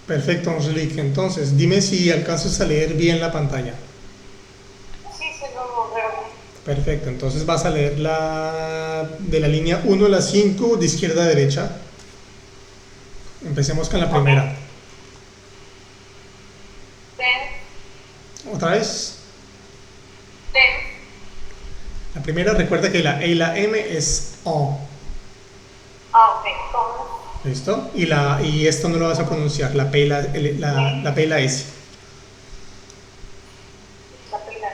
Perfecto, Angélique. Entonces, dime si alcanzas a leer bien la pantalla. Sí, se lo veo. Perfecto, entonces vas a leer de la línea 1 a la 5 de izquierda a derecha. Empecemos con la primera. Ten, ¿Otra vez? ten, La primera, recuerda que la E y la M es O. ok, con, ¿Listo? Y esto no lo vas a pronunciar, la P y la P y la S. la primera,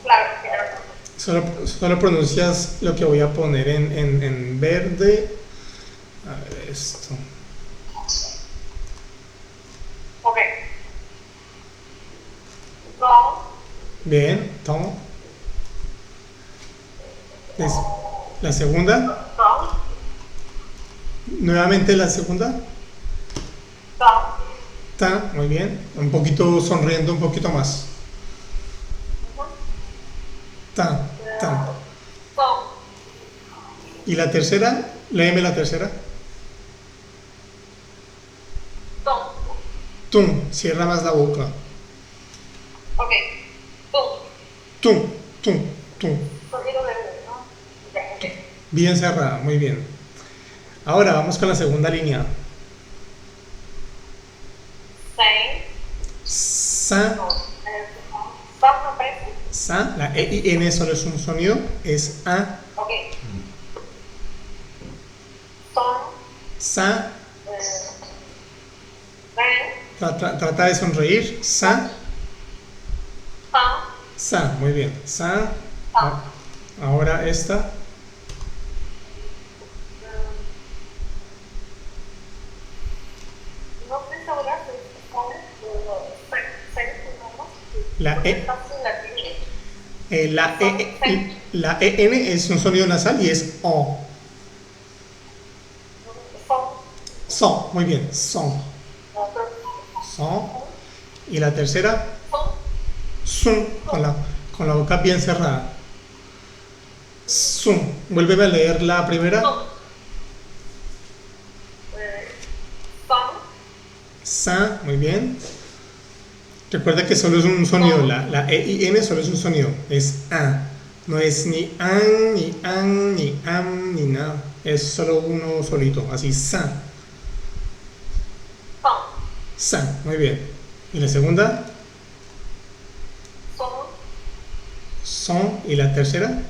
claro, claro. Solo pronuncias lo que voy a poner en verde. A ver esto. Ok. Con, Bien, tomo. La segunda. con, Nuevamente la segunda. con, Ta, muy bien. Un poquito sonriendo, un poquito más. Ta, ta. con, Y la tercera, léeme la tercera. con, Tum, cierra más la boca. ok. Tum, Tum, tum, tum. sonido verde, ¿no? Ya, ok. Bien cerrada, muy bien. Ahora vamos con la segunda línea. Sa, no, son no aparece. sa, la E y N solo es un sonido, es A, Ok. Son, sa, ven, trata de sonreír, sa, son, sa, muy bien, sa, son. ahora esta, No estoy segura si se pone, ¿no? la Porque E, está sin la tilde. la EN es un sonido nasal y es O, Son, son, muy bien, son, son, y la tercera, son, sun, con la boca bien cerrada, sun, vuélveme a leer la primera, son, son, sa, muy bien. Recuerda que solo es un sonido, la E y N solo es un sonido, es A. No es ni an, ni an, ni am, ni nada. Es solo uno solito, así, sa. son, Sa, muy bien. Y la segunda, son, son. Y la tercera,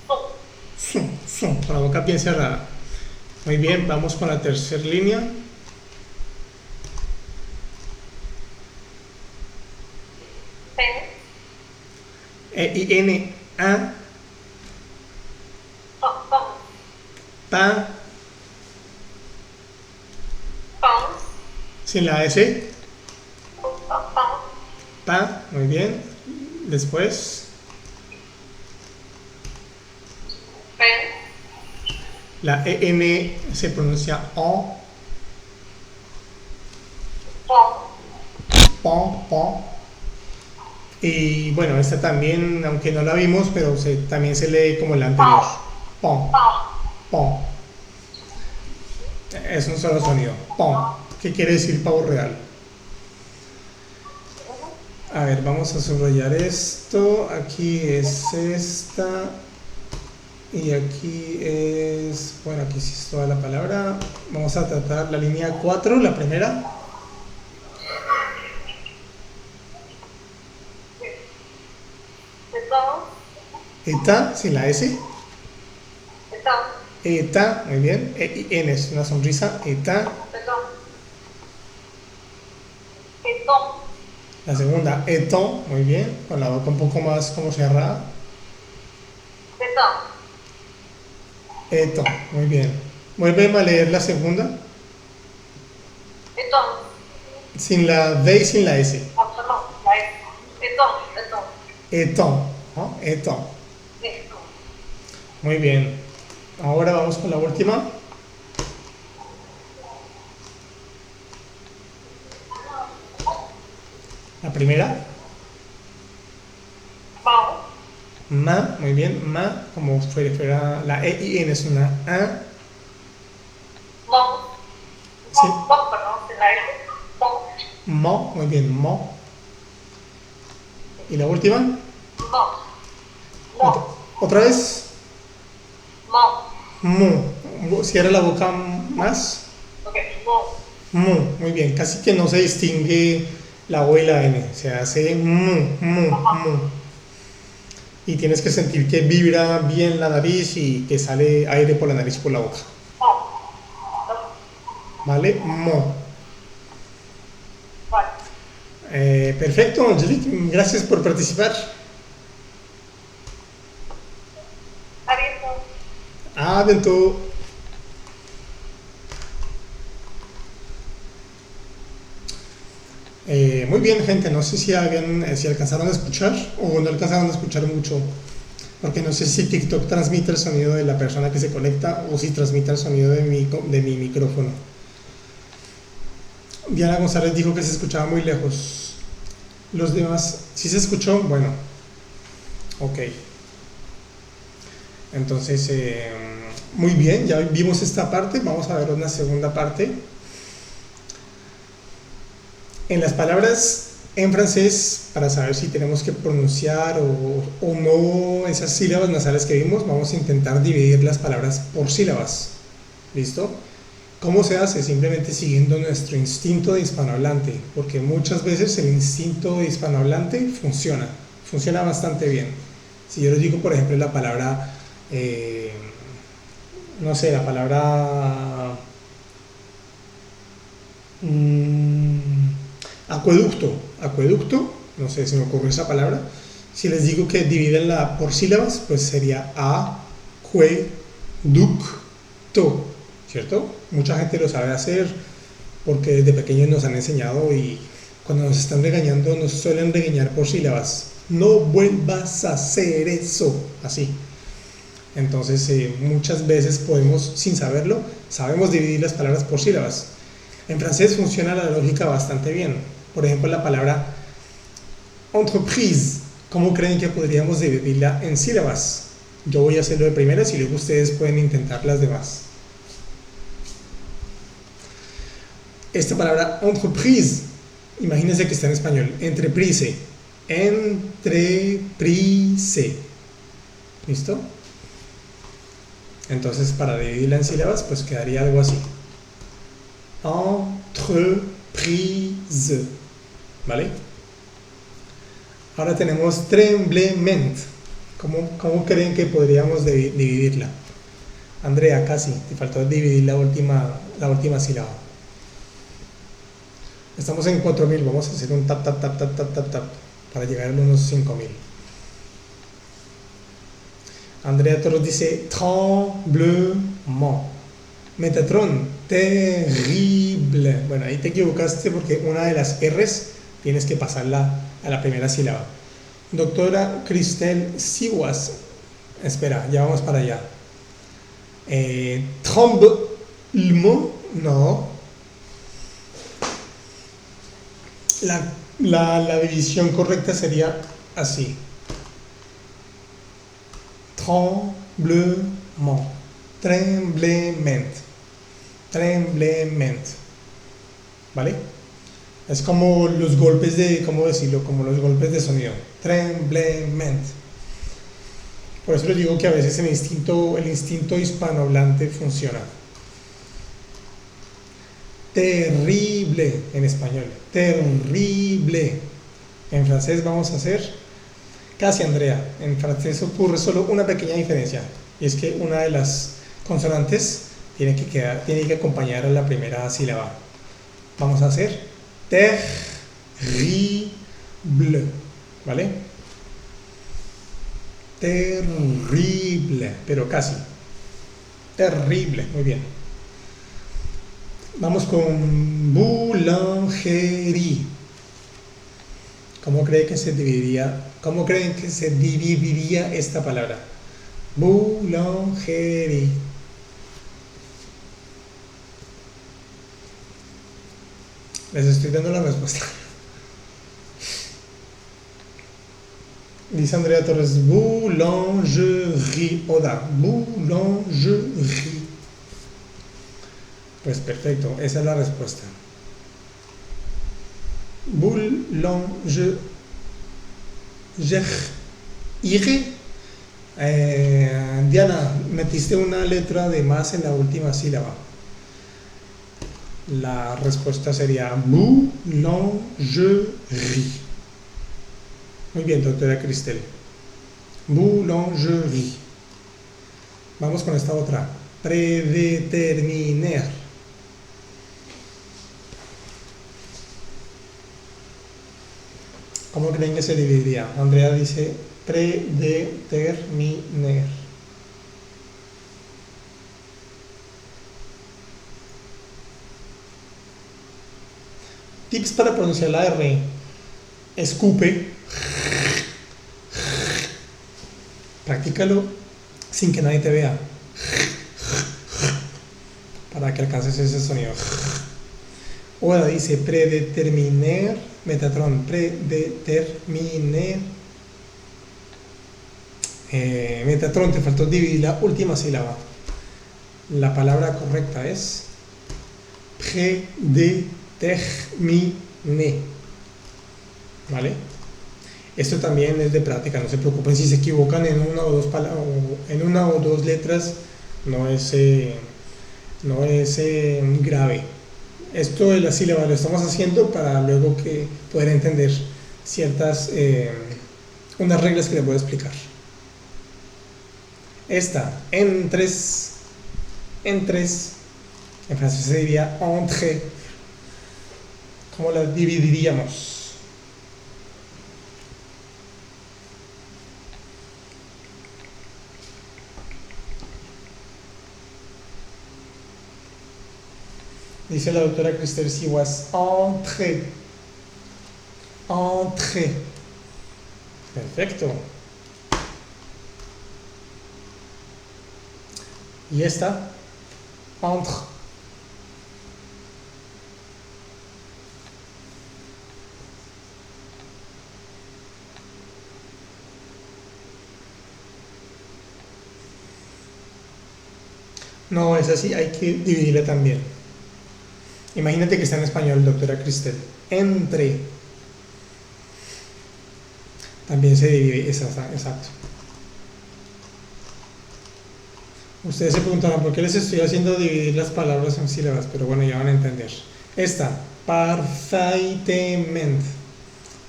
son. sun, sun, con la boca bien cerrada. Muy bien, vamos con la tercera línea. Pen, E y N, A, son, son, pa, son, sin la S, son, pa, muy bien. Después, pen, la EN se pronuncia O, pon, pon, pon. Y bueno, esta también, aunque no la vimos, pero también se lee como la anterior. Pon, pon, pon. Es un solo sonido. Pon. ¿Qué quiere decir pavo real? A ver, vamos a subrayar esto. Aquí es esta. Y aquí es... Bueno, aquí sí es toda la palabra. Vamos a tratar la línea 4, la primera. de todo, Eta, sin la S. de todo, Eta, muy bien. E y N es una sonrisa. Eta. de todo. Etón, La segunda, eton, muy bien. Con la boca un poco más como cerrada. de todo. Eton, muy bien. Vuelve a leer la segunda. Etón, Sin la D y sin la S. perdón, la S. Etón, etón, Eton, ¿no? Eton. etón. Muy bien. Ahora vamos con la última. La primera, Vamos, ma, muy bien. Ma, como fuera la E y N es una A. vamos, Sí. vamos, perdón, sin la S. Vamos, Mo, muy bien. Mo. Y la última, vamos, mo, otra vez. mo. Mu. Cierra la boca más. Ok, mo, Mu, muy bien, casi que no se distingue la O y la N, se hace mu, mu, mu. Y tienes que sentir que vibra bien la nariz y que sale aire por la nariz por la boca. mo. ¿Vale? Mo. Vale. Perfecto, Angelique, gracias por participar. Abierto. Adentro. Muy bien, gente, no sé si alcanzaron a escuchar o no alcanzaron a escuchar mucho, porque no sé si TikTok transmite el sonido de la persona que se conecta o si transmite el sonido de mi micrófono. Diana González dijo que se escuchaba muy lejos. Los demás, ¿sí se escuchó? Bueno, ok. Entonces, muy bien, ya vimos esta parte, vamos a ver una segunda parte. En las palabras en francés, para saber si tenemos que pronunciar o no esas sílabas nasales que vimos, vamos a intentar dividir las palabras por sílabas. ¿Listo? ¿Cómo se hace? Simplemente siguiendo nuestro instinto de hispanohablante, porque muchas veces el instinto de hispanohablante funciona bastante bien. Si yo les digo, por ejemplo, la palabra, no sé, la palabra acueducto, no sé si me ocurre esa palabra. Si les digo que divídenla por sílabas, pues sería acueducto, ¿cierto? Mucha gente lo sabe hacer porque desde pequeños nos han enseñado y cuando nos están regañando nos suelen regañar por sílabas. No vuelvas a hacer eso, así. Entonces muchas veces podemos, sin saberlo, sabemos dividir las palabras por sílabas. En francés funciona la lógica bastante bien. Por ejemplo, la palabra entreprise, ¿cómo creen que podríamos dividirla en sílabas? Yo voy a hacerlo de primeras y luego ustedes pueden intentar las demás. Esta palabra entreprise, imagínense que está en español, entreprise, ¿listo? Entonces para dividirla en sílabas pues quedaría algo así, entreprise, ¿vale? Ahora tenemos tremblement. ¿Cómo creen que podríamos dividirla? Andrea, casi, te faltó dividir la última sílaba. Estamos en 4000, vamos a hacer un tap para llegar a unos 5000. Andrea Torres dice tremblement. Metatron, terrible. Bueno, ahí te equivocaste porque una de las R's tienes que pasarla a la primera sílaba. Doctora Cristel Siwas, espera, ya vamos para allá. Tremblement, no. La división correcta sería así. Tremblement, ¿vale? Es como los golpes de, ¿cómo decirlo? Como los golpes de sonido. Tremblement. Por eso les digo que a veces el instinto hispanohablante funciona. Terrible en español. Terrible. En francés vamos a hacer casi, Andrea. En francés ocurre solo una pequeña diferencia. Y es que una de las consonantes tiene que acompañar a la primera sílaba. Vamos a hacer terrible, ¿vale? Terrible, pero casi. Terrible, muy bien. Vamos con boulangerie. ¿Cómo creen que se dividiría esta palabra? Boulangerie. Les estoy dando la respuesta. Dice Andrea Torres, boulangerie. Oda, boulangerie. Pues perfecto, esa es la respuesta. Boulangerie. Diana, metiste una letra de más en la última sílaba. La respuesta sería boulangerie. Muy bien, doctora Cristel. Boulangerie. Vamos con esta otra. Predeterminer. ¿Cómo creen que se dividiría? Andrea dice predeterminer. Tips para pronunciar la R. Escupe. Practícalo sin que nadie te vea, para que alcances ese sonido. Oda dice predeterminer. Metatron, predeterminer. Metatron, te faltó dividir la última sílaba. La palabra correcta es predeterminer. ¿Vale? Esto también es de práctica, no se preocupen si se equivocan en una o dos letras, no es no es grave. Esto de la sílaba lo estamos haciendo para luego que poder entender ciertas, unas reglas que les voy a explicar. Esta, entres, entres, en francés se diría entre. ¿Cómo la dividiríamos? Dice la doctora Cristel Siwas, entre. Entre. Perfecto. Y esta, entre. No, es así, hay que dividirla también. Imagínate que está en español, doctora Cristel. Entre. También se divide, exacto. Ustedes se preguntarán por qué les estoy haciendo dividir las palabras en sílabas, pero bueno, ya van a entender. Esta, parfaitement.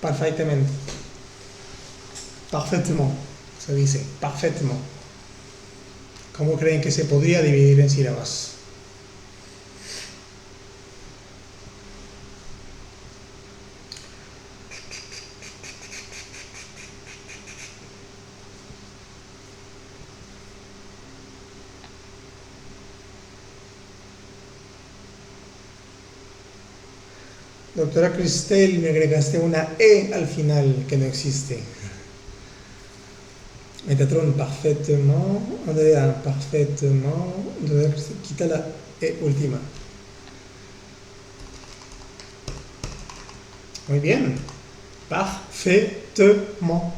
Parfaitement. Parfaitement, se dice, parfaitement. ¿Cómo creen que se podría dividir en sílabas? Doctora Cristel, me agregaste una E al final que no existe. Metatron, parfaitement. Andrea, parfaitement. Quita la E última. Muy bien. Parfaitement.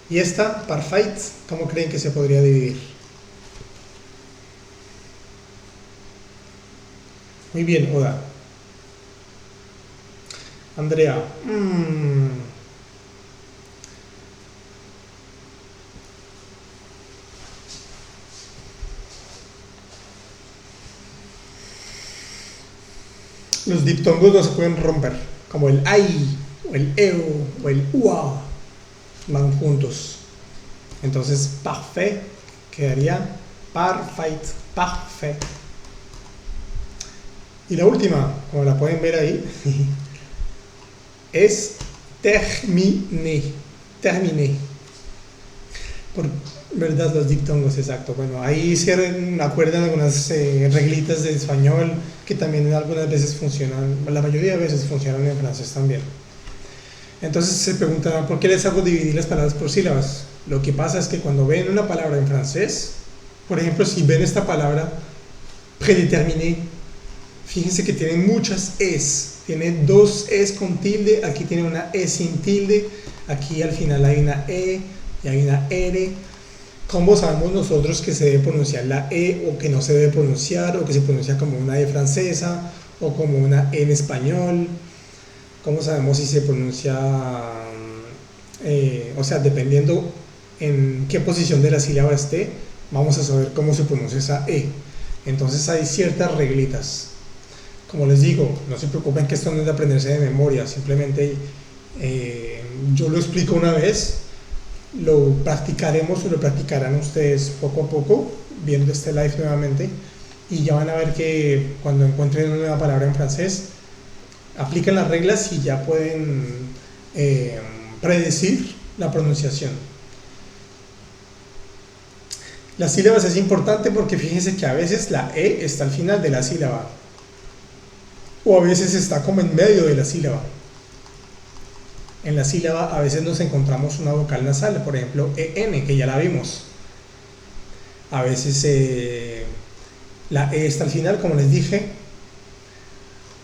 Y esta, parfait, ¿cómo creen que se podría dividir? Muy bien, Oda. Andrea, los diptongos no se pueden romper, como el ay, o el eu, o el ua, van juntos. Entonces, parfait quedaría parfait, parfait. Y la última, como la pueden ver ahí, es terminé, terminé. Por verdad, los diptongos, exacto. Bueno, ahí se acuerdan algunas reglitas de español que también algunas veces funcionan, la mayoría de veces funcionan en francés también. Entonces se preguntarán, ¿por qué les hago dividir las palabras por sílabas? Lo que pasa es que cuando ven una palabra en francés, por ejemplo, si ven esta palabra prédéterminé, fíjense que tiene muchas es. Tiene dos es con tilde, aquí tiene una e sin tilde, aquí al final hay una e y hay una r. ¿Cómo sabemos nosotros que se debe pronunciar la e o que no se debe pronunciar, o que se pronuncia como una e francesa o como una e en español? ¿Cómo sabemos si se pronuncia, o sea, dependiendo en qué posición de la sílaba esté, vamos a saber cómo se pronuncia esa e? Entonces hay ciertas reglitas. Como les digo, no se preocupen que esto no es de aprenderse de memoria, simplemente yo lo explico una vez, lo practicaremos o lo practicarán ustedes poco a poco, viendo este live nuevamente, y ya van a ver que cuando encuentren una nueva palabra en francés, aplican las reglas y ya pueden predecir la pronunciación. Las sílabas es importante porque fíjense que a veces la E está al final de la sílaba, o a veces está como en medio de la sílaba. En la sílaba a veces nos encontramos una vocal nasal, por ejemplo EN, que ya la vimos. A veces la E está al final, como les dije.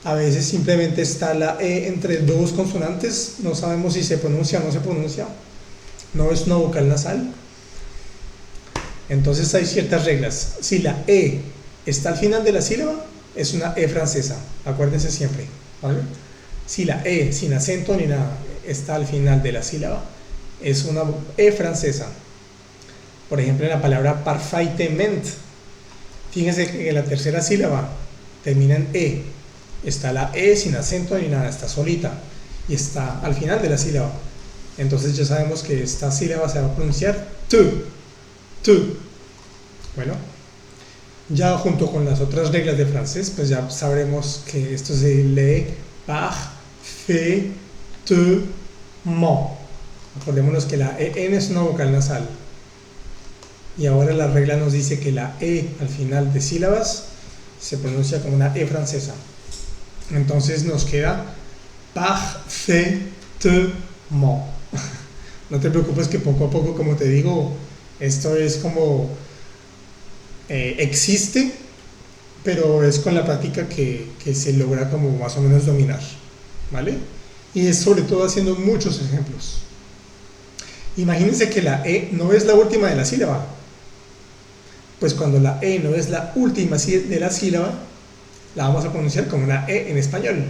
A veces simplemente está la E entre dos consonantes, no sabemos si se pronuncia o no se pronuncia. No es una vocal nasal. Entonces hay ciertas reglas. Si la E está al final de la sílaba, es una E francesa, acuérdense siempre, ¿vale? Si la E sin acento ni nada está al final de la sílaba, es una E francesa. Por ejemplo, en la palabra parfaitement, Fíjense que en la tercera sílaba termina en E. Está la E sin acento ni nada, está solita. Y está al final de la sílaba. Entonces ya sabemos que esta sílaba se va a pronunciar tu, tu. Bueno, ya junto con las otras reglas de francés, pues ya sabremos que esto se lee parfaitement. Acordémonos que la EN es una vocal nasal. Y ahora la regla nos dice que la E al final de sílabas se pronuncia como una E francesa. Entonces nos queda parfaitement. No te preocupes que poco a poco, como te digo, esto es como existe, pero es con la práctica que se logra como más o menos dominar, ¿vale? Y es sobre todo haciendo muchos ejemplos. Imagínense que la E no es la última de la sílaba. Pues cuando la E no es la última de la sílaba, la vamos a pronunciar como una E en español.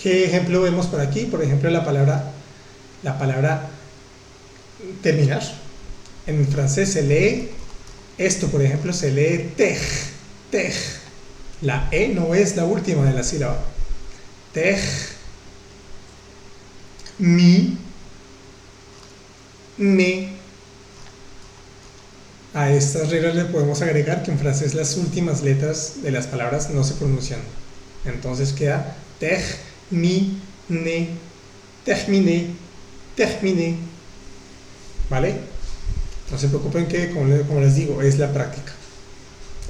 ¿Qué ejemplo vemos por aquí? Por ejemplo, la palabra terminar. En francés se lee esto, por ejemplo, se lee tej, tej. La E no es la última de la sílaba. Tej, mi, ne. A estas reglas le podemos agregar que en francés las últimas letras de las palabras no se pronuncian. Entonces queda tej, mi, ne, terminé, terminé. ¿Vale? No se preocupen que, como les digo, es la práctica.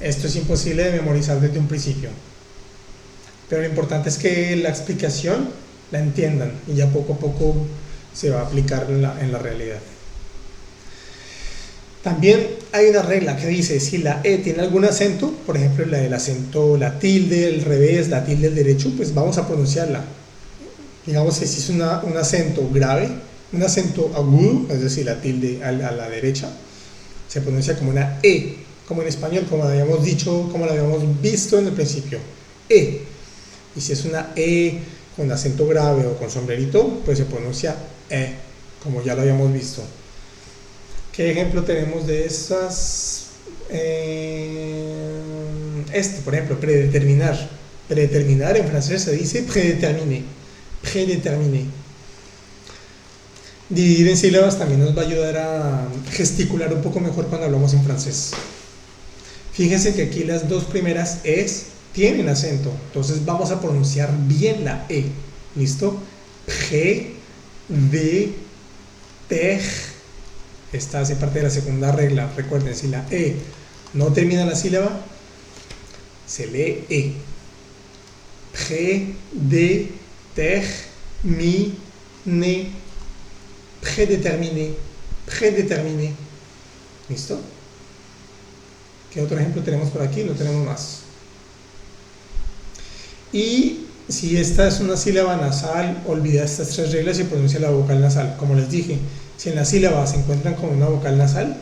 Esto es imposible de memorizar desde un principio. Pero lo importante es que la explicación la entiendan y ya poco a poco se va a aplicar en la realidad. También hay una regla que dice, si la E tiene algún acento, por ejemplo la del acento, la tilde, el revés, la tilde del derecho, pues vamos a pronunciarla. Digamos que si es un acento grave, un acento agudo, es decir, la tilde a la derecha, se pronuncia como una E, como en español, como habíamos dicho, como lo habíamos visto en el principio, E. Y si es una E con acento grave o con sombrerito, pues se pronuncia E, como ya lo habíamos visto. ¿Qué ejemplo tenemos de estas? Por ejemplo, predeterminar. Predeterminar en francés se dice prédéterminé. Prédéterminé. Dividir en sílabas también nos va a ayudar a gesticular un poco mejor cuando hablamos en francés. Fíjense que aquí las dos primeras E's tienen acento. Entonces vamos a pronunciar bien la E. ¿Listo? Pré, de, ter. Esta hace parte de la segunda regla. Recuerden, si la E no termina la sílaba, se lee E. Pré, de, ter, mi, ne. Prédéterminé. Prédéterminé. ¿Listo? ¿Qué otro ejemplo tenemos por aquí? No tenemos más. Y si esta es una sílaba nasal, olvida estas tres reglas y pronuncia la vocal nasal. Como les dije, si en la sílaba se encuentran con una vocal nasal,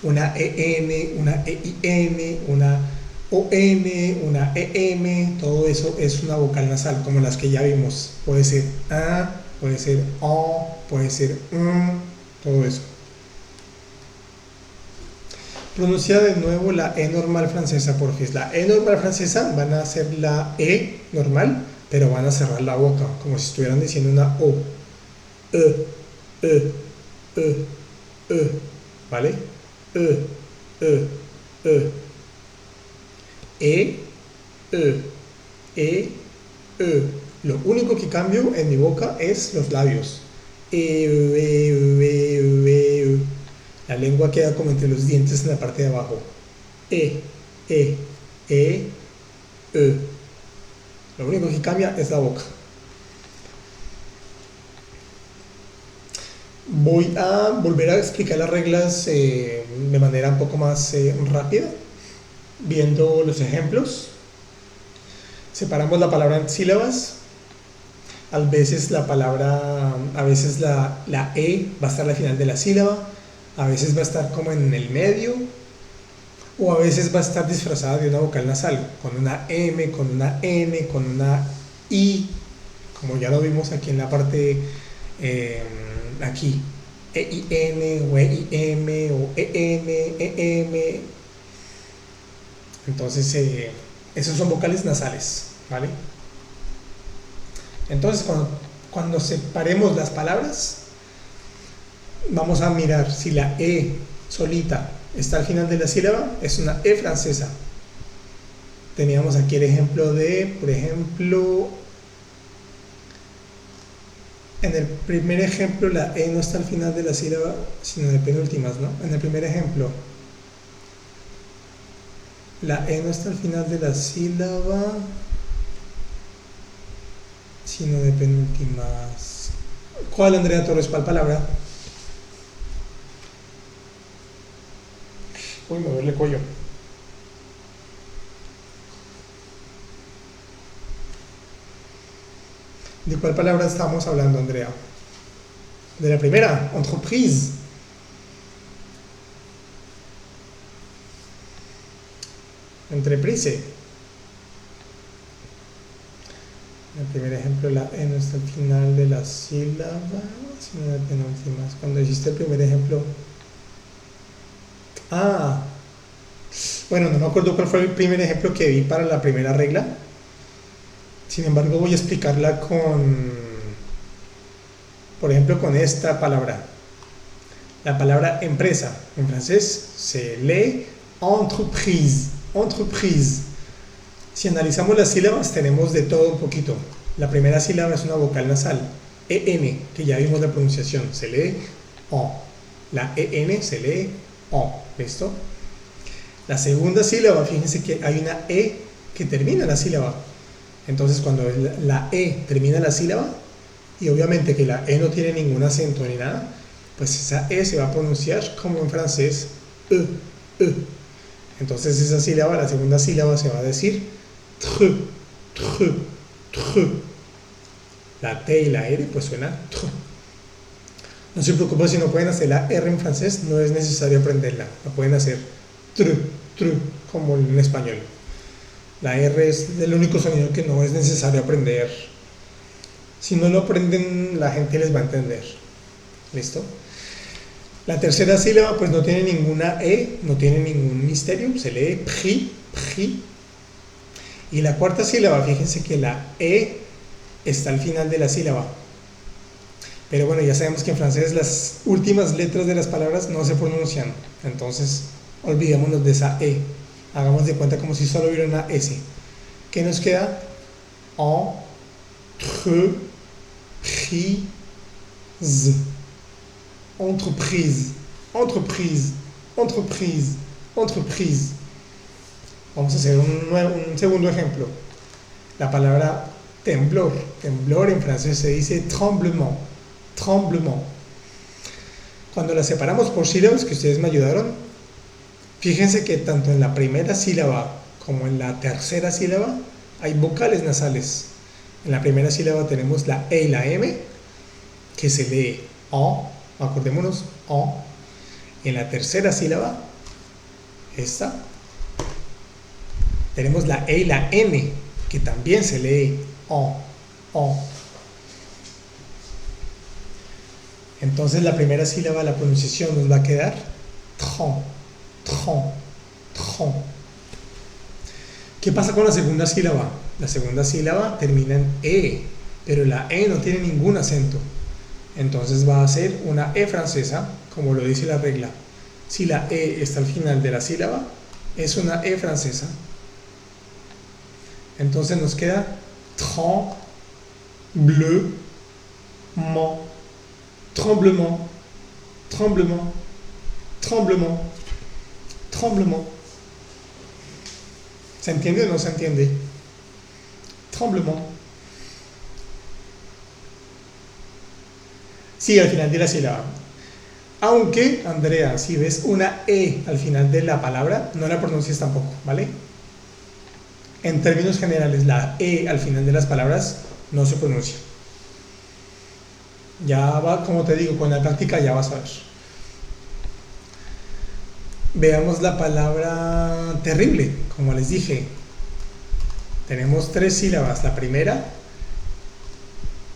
una EN, una EIN, una ON, una EM, todo eso es una vocal nasal, como las que ya vimos. Puede ser A, puede ser O, puede ser todo eso. Pronuncia de nuevo la E normal francesa, porque es la E normal francesa, van a hacer la E normal, pero van a cerrar la boca, como si estuvieran diciendo una O. E, ¿vale? E, E, E. E, E, E. Lo único que cambio en mi boca es los labios. La lengua queda como entre los dientes en la parte de abajo. E. Lo único que cambia es la boca. Voy a volver a explicar las reglas de manera un poco más rápida, viendo los ejemplos. Separamos la palabra en sílabas. A veces la E va a estar al final de la sílaba, a veces va a estar como en el medio, o a veces va a estar disfrazada de una vocal nasal, con una M, con una N, con una I, como ya lo vimos aquí en la parte, aquí, EIN, o EIM, o EN, EM. Entonces, esos son vocales nasales, ¿vale? Entonces, cuando separemos las palabras, vamos a mirar si la E solita está al final de la sílaba, es una E francesa. Teníamos aquí el ejemplo de, por ejemplo, en el primer ejemplo la E no está al final de la sílaba, sino de penúltimas, ¿no? En el primer ejemplo, la E no está al final de la sílaba, sino de penúltimas. ¿Cuál, Andrea Torres? ¿Cuál palabra? Uy, me duele el cuello. ¿De cuál palabra estamos hablando, Andrea? De la primera, entreprise. Entreprise. El primer ejemplo, la E no está al final de la sílaba, sino de penúltimas. Cuando hiciste el primer ejemplo. Ah, bueno, no me acuerdo cuál fue el primer ejemplo que vi para la primera regla. Sin embargo, voy a explicarla por ejemplo, con esta palabra. La palabra empresa, en francés, se lee entreprise. Entreprise. Si analizamos las sílabas, tenemos de todo un poquito. La primera sílaba es una vocal nasal, EN, que ya vimos la pronunciación, se lee O. La EN se lee O, ¿listo? La segunda sílaba, fíjense que hay una E que termina la sílaba. Entonces, cuando la E termina la sílaba, y obviamente que la E no tiene ningún acento ni nada, pues esa E se va a pronunciar como en francés, E, E. Entonces esa sílaba, la segunda sílaba se va a decir tr, tr, tr. La T y la R pues suena tr. No se preocupen si no pueden hacer la R en francés, no es necesario aprenderla, la pueden hacer tr, tr, como en español. La R es el único sonido que no es necesario aprender. Si no lo aprenden, la gente les va a entender. ¿Listo? La tercera sílaba pues no tiene ninguna E, no tiene ningún misterio, se lee pri, pri. Y la cuarta sílaba, fíjense que la E está al final de la sílaba. Pero bueno, ya sabemos que en francés las últimas letras de las palabras no se pronuncian. Entonces, olvidémonos de esa E. Hagamos de cuenta como si solo hubiera una S. ¿Qué nos queda? Entreprise. Entreprise. Entreprise. Entreprise. Entreprise. Vamos a hacer un segundo ejemplo. La palabra temblor. Temblor en francés se dice tremblement. Tremblement. Cuando la separamos por sílabas, que ustedes me ayudaron, fíjense que tanto en la primera sílaba como en la tercera sílaba hay vocales nasales. En la primera sílaba tenemos la E y la M, que se lee O, acordémonos, O. En la tercera sílaba, esta, tenemos la E y la N, que también se lee O, O. Entonces la primera sílaba, la pronunciación nos va a quedar tron, tron, tron. ¿Qué pasa con la segunda sílaba? La segunda sílaba termina en E, pero la E no tiene ningún acento. Entonces va a ser una E francesa, como lo dice la regla. Si la E está al final de la sílaba, es una E francesa. Entonces nos queda tremblement, tremblement, tremblement, tremblement, tremblement. ¿Se entiende o no se entiende? Tremblement. Sí, al final de la sílaba. Aunque, Andrea, si ves una E al final de la palabra, no la pronuncies tampoco, ¿vale? En términos generales, la E al final de las palabras no se pronuncia. Ya va, como te digo, con la práctica ya vas a ver. Veamos la palabra terrible, como les dije. Tenemos 3 sílabas. La primera,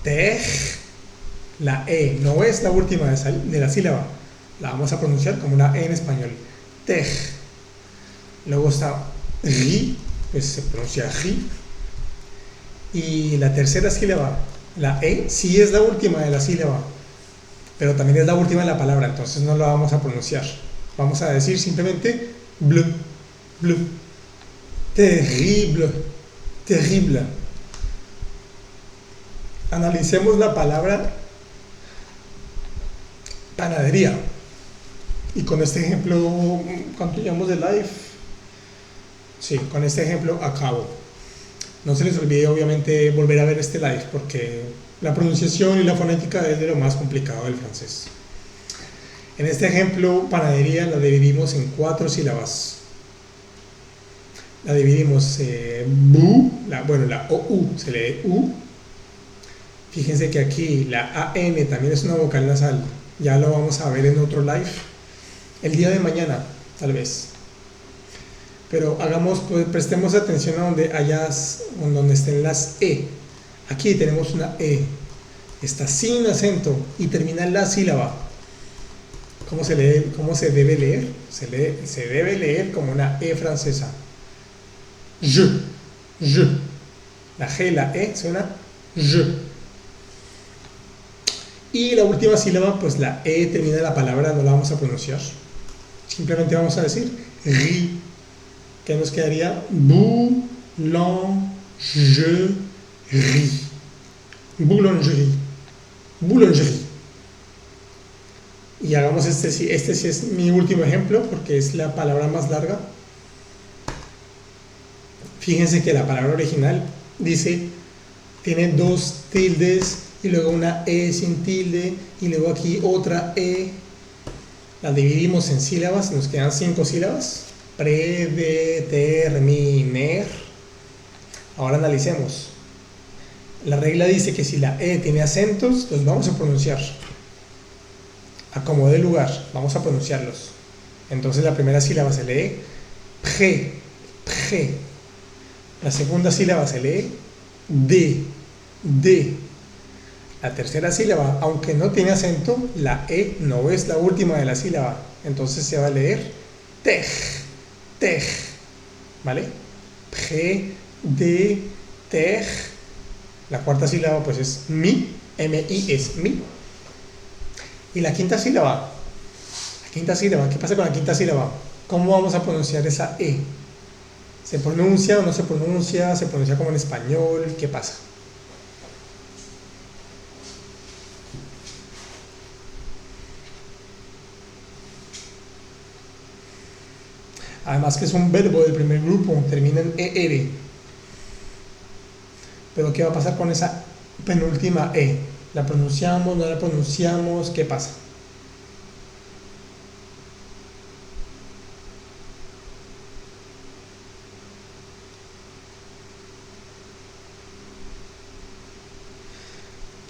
ter. La E no es la última de la sílaba. La vamos a pronunciar como una E en español. Ter. Luego está ri, pues se pronuncia ri. Y la tercera sílaba, la E, sí es la última de la sílaba, pero también es la última de la palabra, entonces no la vamos a pronunciar. Vamos a decir simplemente bleu, bleu, terrible, terrible. Analicemos la palabra panadería. Y con este ejemplo, ¿cuánto llevamos de live? Sí, con este ejemplo acabo. No se les olvide obviamente volver a ver este live porque la pronunciación y la fonética es de lo más complicado del francés. En este ejemplo, panadería la dividimos en 4 sílabas. La dividimos bu, la OU se lee U. Fíjense que aquí la AN también es una vocal nasal. Ya lo vamos a ver en otro live. El día de mañana, tal vez. Pero hagamos, pues, prestemos atención a donde estén las E. Aquí tenemos una E. Está sin acento y termina en la sílaba. ¿Cómo se lee? ¿Cómo se debe leer? Se debe leer como una E francesa. Je. La G y la E suena je. Y la última sílaba, pues la E termina la palabra, no la vamos a pronunciar. Simplemente vamos a decir ri. ¿Qué nos quedaría? Boulangerie. Boulangerie. Boulangerie. Y hagamos este sí es mi último ejemplo porque es la palabra más larga. Fíjense que la palabra original tiene 2 tildes y luego una E sin tilde y luego aquí otra E. La dividimos en sílabas, nos quedan 5 sílabas. Predeterminer. Ahora analicemos. La regla dice que si la E tiene acentos, los vamos a pronunciar. A como de lugar, vamos a pronunciarlos. Entonces la primera sílaba se lee pre. La segunda sílaba se lee de. La tercera sílaba, aunque no tiene acento, la E no es la última de la sílaba. Entonces se va a leer tej. ¿Vale? Pre, tej. La cuarta sílaba pues es mi, M-I es mi. Y la quinta sílaba, ¿qué pasa con la quinta sílaba? ¿Cómo vamos a pronunciar esa E? ¿Se pronuncia o no se pronuncia? ¿Se pronuncia como en español? ¿Qué pasa? Además que es un verbo del primer grupo, termina en ER. Pero ¿qué va a pasar con esa penúltima E? ¿La pronunciamos, no la pronunciamos? ¿Qué pasa?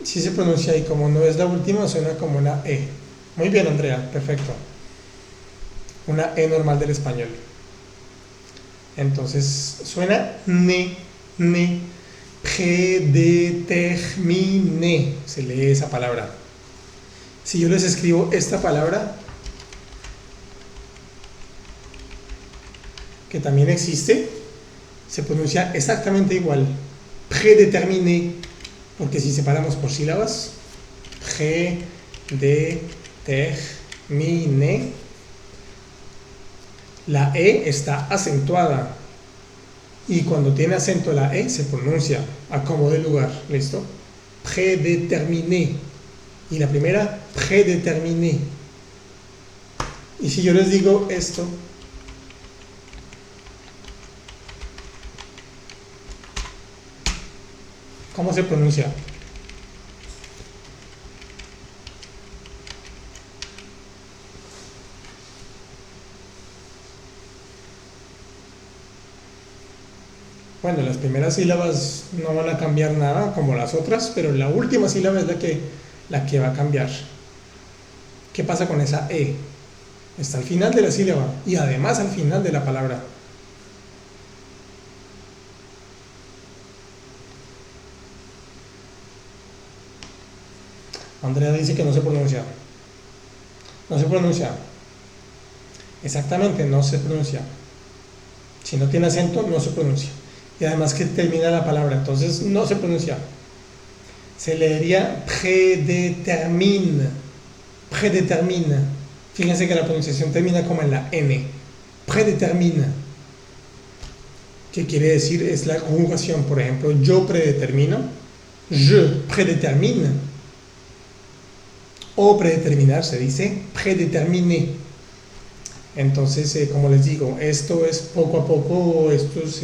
Si se pronuncia y como no es la última, suena como una E. Muy bien, Andrea, perfecto. Una E normal del español. Entonces suena ne. Predeterminé, se lee esa palabra. Si yo les escribo esta palabra, que también existe, se pronuncia exactamente igual. Predeterminé, porque si separamos por sílabas, predeterminé, la E está acentuada. Y cuando tiene acento la E, se pronuncia a como de lugar. ¿Listo? Prédéterminé. Y la primera, prédéterminé. Y si yo les digo esto, ¿cómo se pronuncia? Bueno, las primeras sílabas no van a cambiar nada como las otras, pero la última sílaba es la que va a cambiar. ¿Qué pasa con esa E? Está al final de la sílaba y además al final de la palabra. Andrea dice que no se pronuncia. No se pronuncia. Exactamente, no se pronuncia. Si no tiene acento, no se pronuncia. Y además que termina la palabra, entonces no se pronuncia. Se leería prédétermine. Prédétermine. Fíjense que la pronunciación termina como en la N. Prédétermine. ¿Qué quiere decir? Es la conjugación. Por ejemplo, yo predetermino. Je prédétermine. O predeterminar se dice prédéterminé. Entonces, como les digo, esto es poco a poco, estos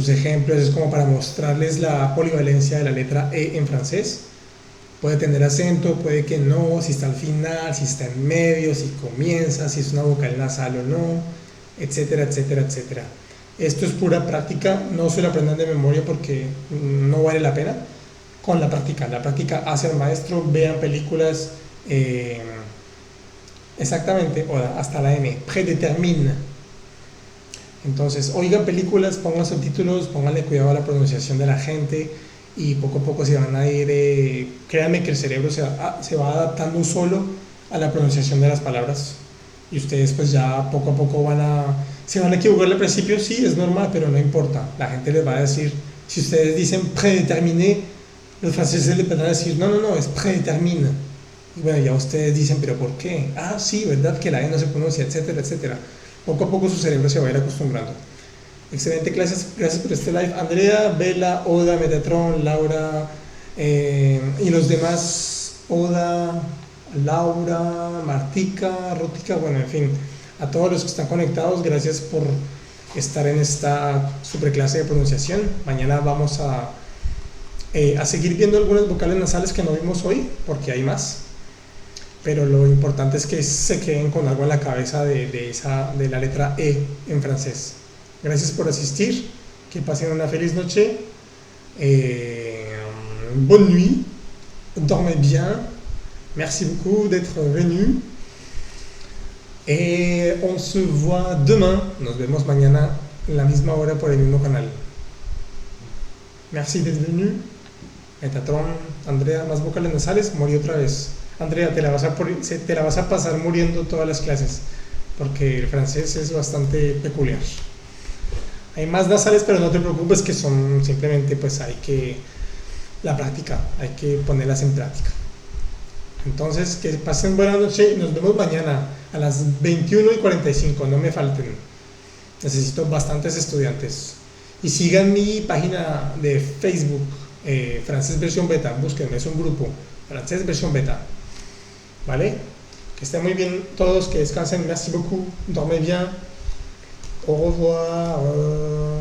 ejemplos es como para mostrarles la polivalencia de la letra E en francés. Puede tener acento, puede que no, si está al final, si está en medio, si comienza, si es una vocal nasal o no, etcétera, etcétera, etcétera. Esto es pura práctica, no se lo aprendan de memoria porque no vale la pena. Con la práctica hace al maestro, vean películas, exactamente, o hasta la N, prédétermine. Entonces, oigan películas, pongan subtítulos, pónganle cuidado a la pronunciación de la gente y poco a poco se van a ir, créanme que el cerebro se va adaptando solo a la pronunciación de las palabras y ustedes pues ya poco a poco se van a equivocar al principio, sí, es normal, pero no importa, la gente les va a decir, si ustedes dicen prédéterminé, los franceses les van a decir, no, es prédétermine. Y bueno, ya ustedes dicen, pero ¿por qué? Ah, sí, ¿verdad? Que la E no se pronuncia, etcétera, etcétera. Poco a poco su cerebro se va a ir acostumbrando. Excelente, gracias por este live. Andrea, Bella, Oda, Metatron, Laura y los demás, Oda, Laura, Martica, Rótica, bueno, en fin, a todos los que están conectados, gracias por estar en esta super clase de pronunciación. Mañana vamos a seguir viendo algunas vocales nasales que no vimos hoy, porque hay más. Pero lo importante es que se queden con algo en la cabeza de la letra E en francés. Gracias por asistir, que pasen una feliz noche, bonne nuit, dormez bien, merci beaucoup d'être venu, et on se voit demain, nos vemos mañana en la misma hora por el mismo canal. Merci d'être venu. Metatron, Andrea, más vocales nasales, morí otra vez. Andrea, te la vas a pasar muriendo todas las clases, porque el francés es bastante peculiar. Hay más nasales, pero no te preocupes, que son simplemente, pues la práctica, hay que ponerlas en práctica. Entonces, que pasen buena noche y nos vemos mañana a las 21:45, no me falten. Necesito bastantes estudiantes. Y sigan mi página de Facebook, Francés Versión Beta, búsquenme, es un grupo, Francés Versión Beta. ¿Vale? Que estén muy bien todos, que descansen, merci beaucoup, dormez bien, au revoir.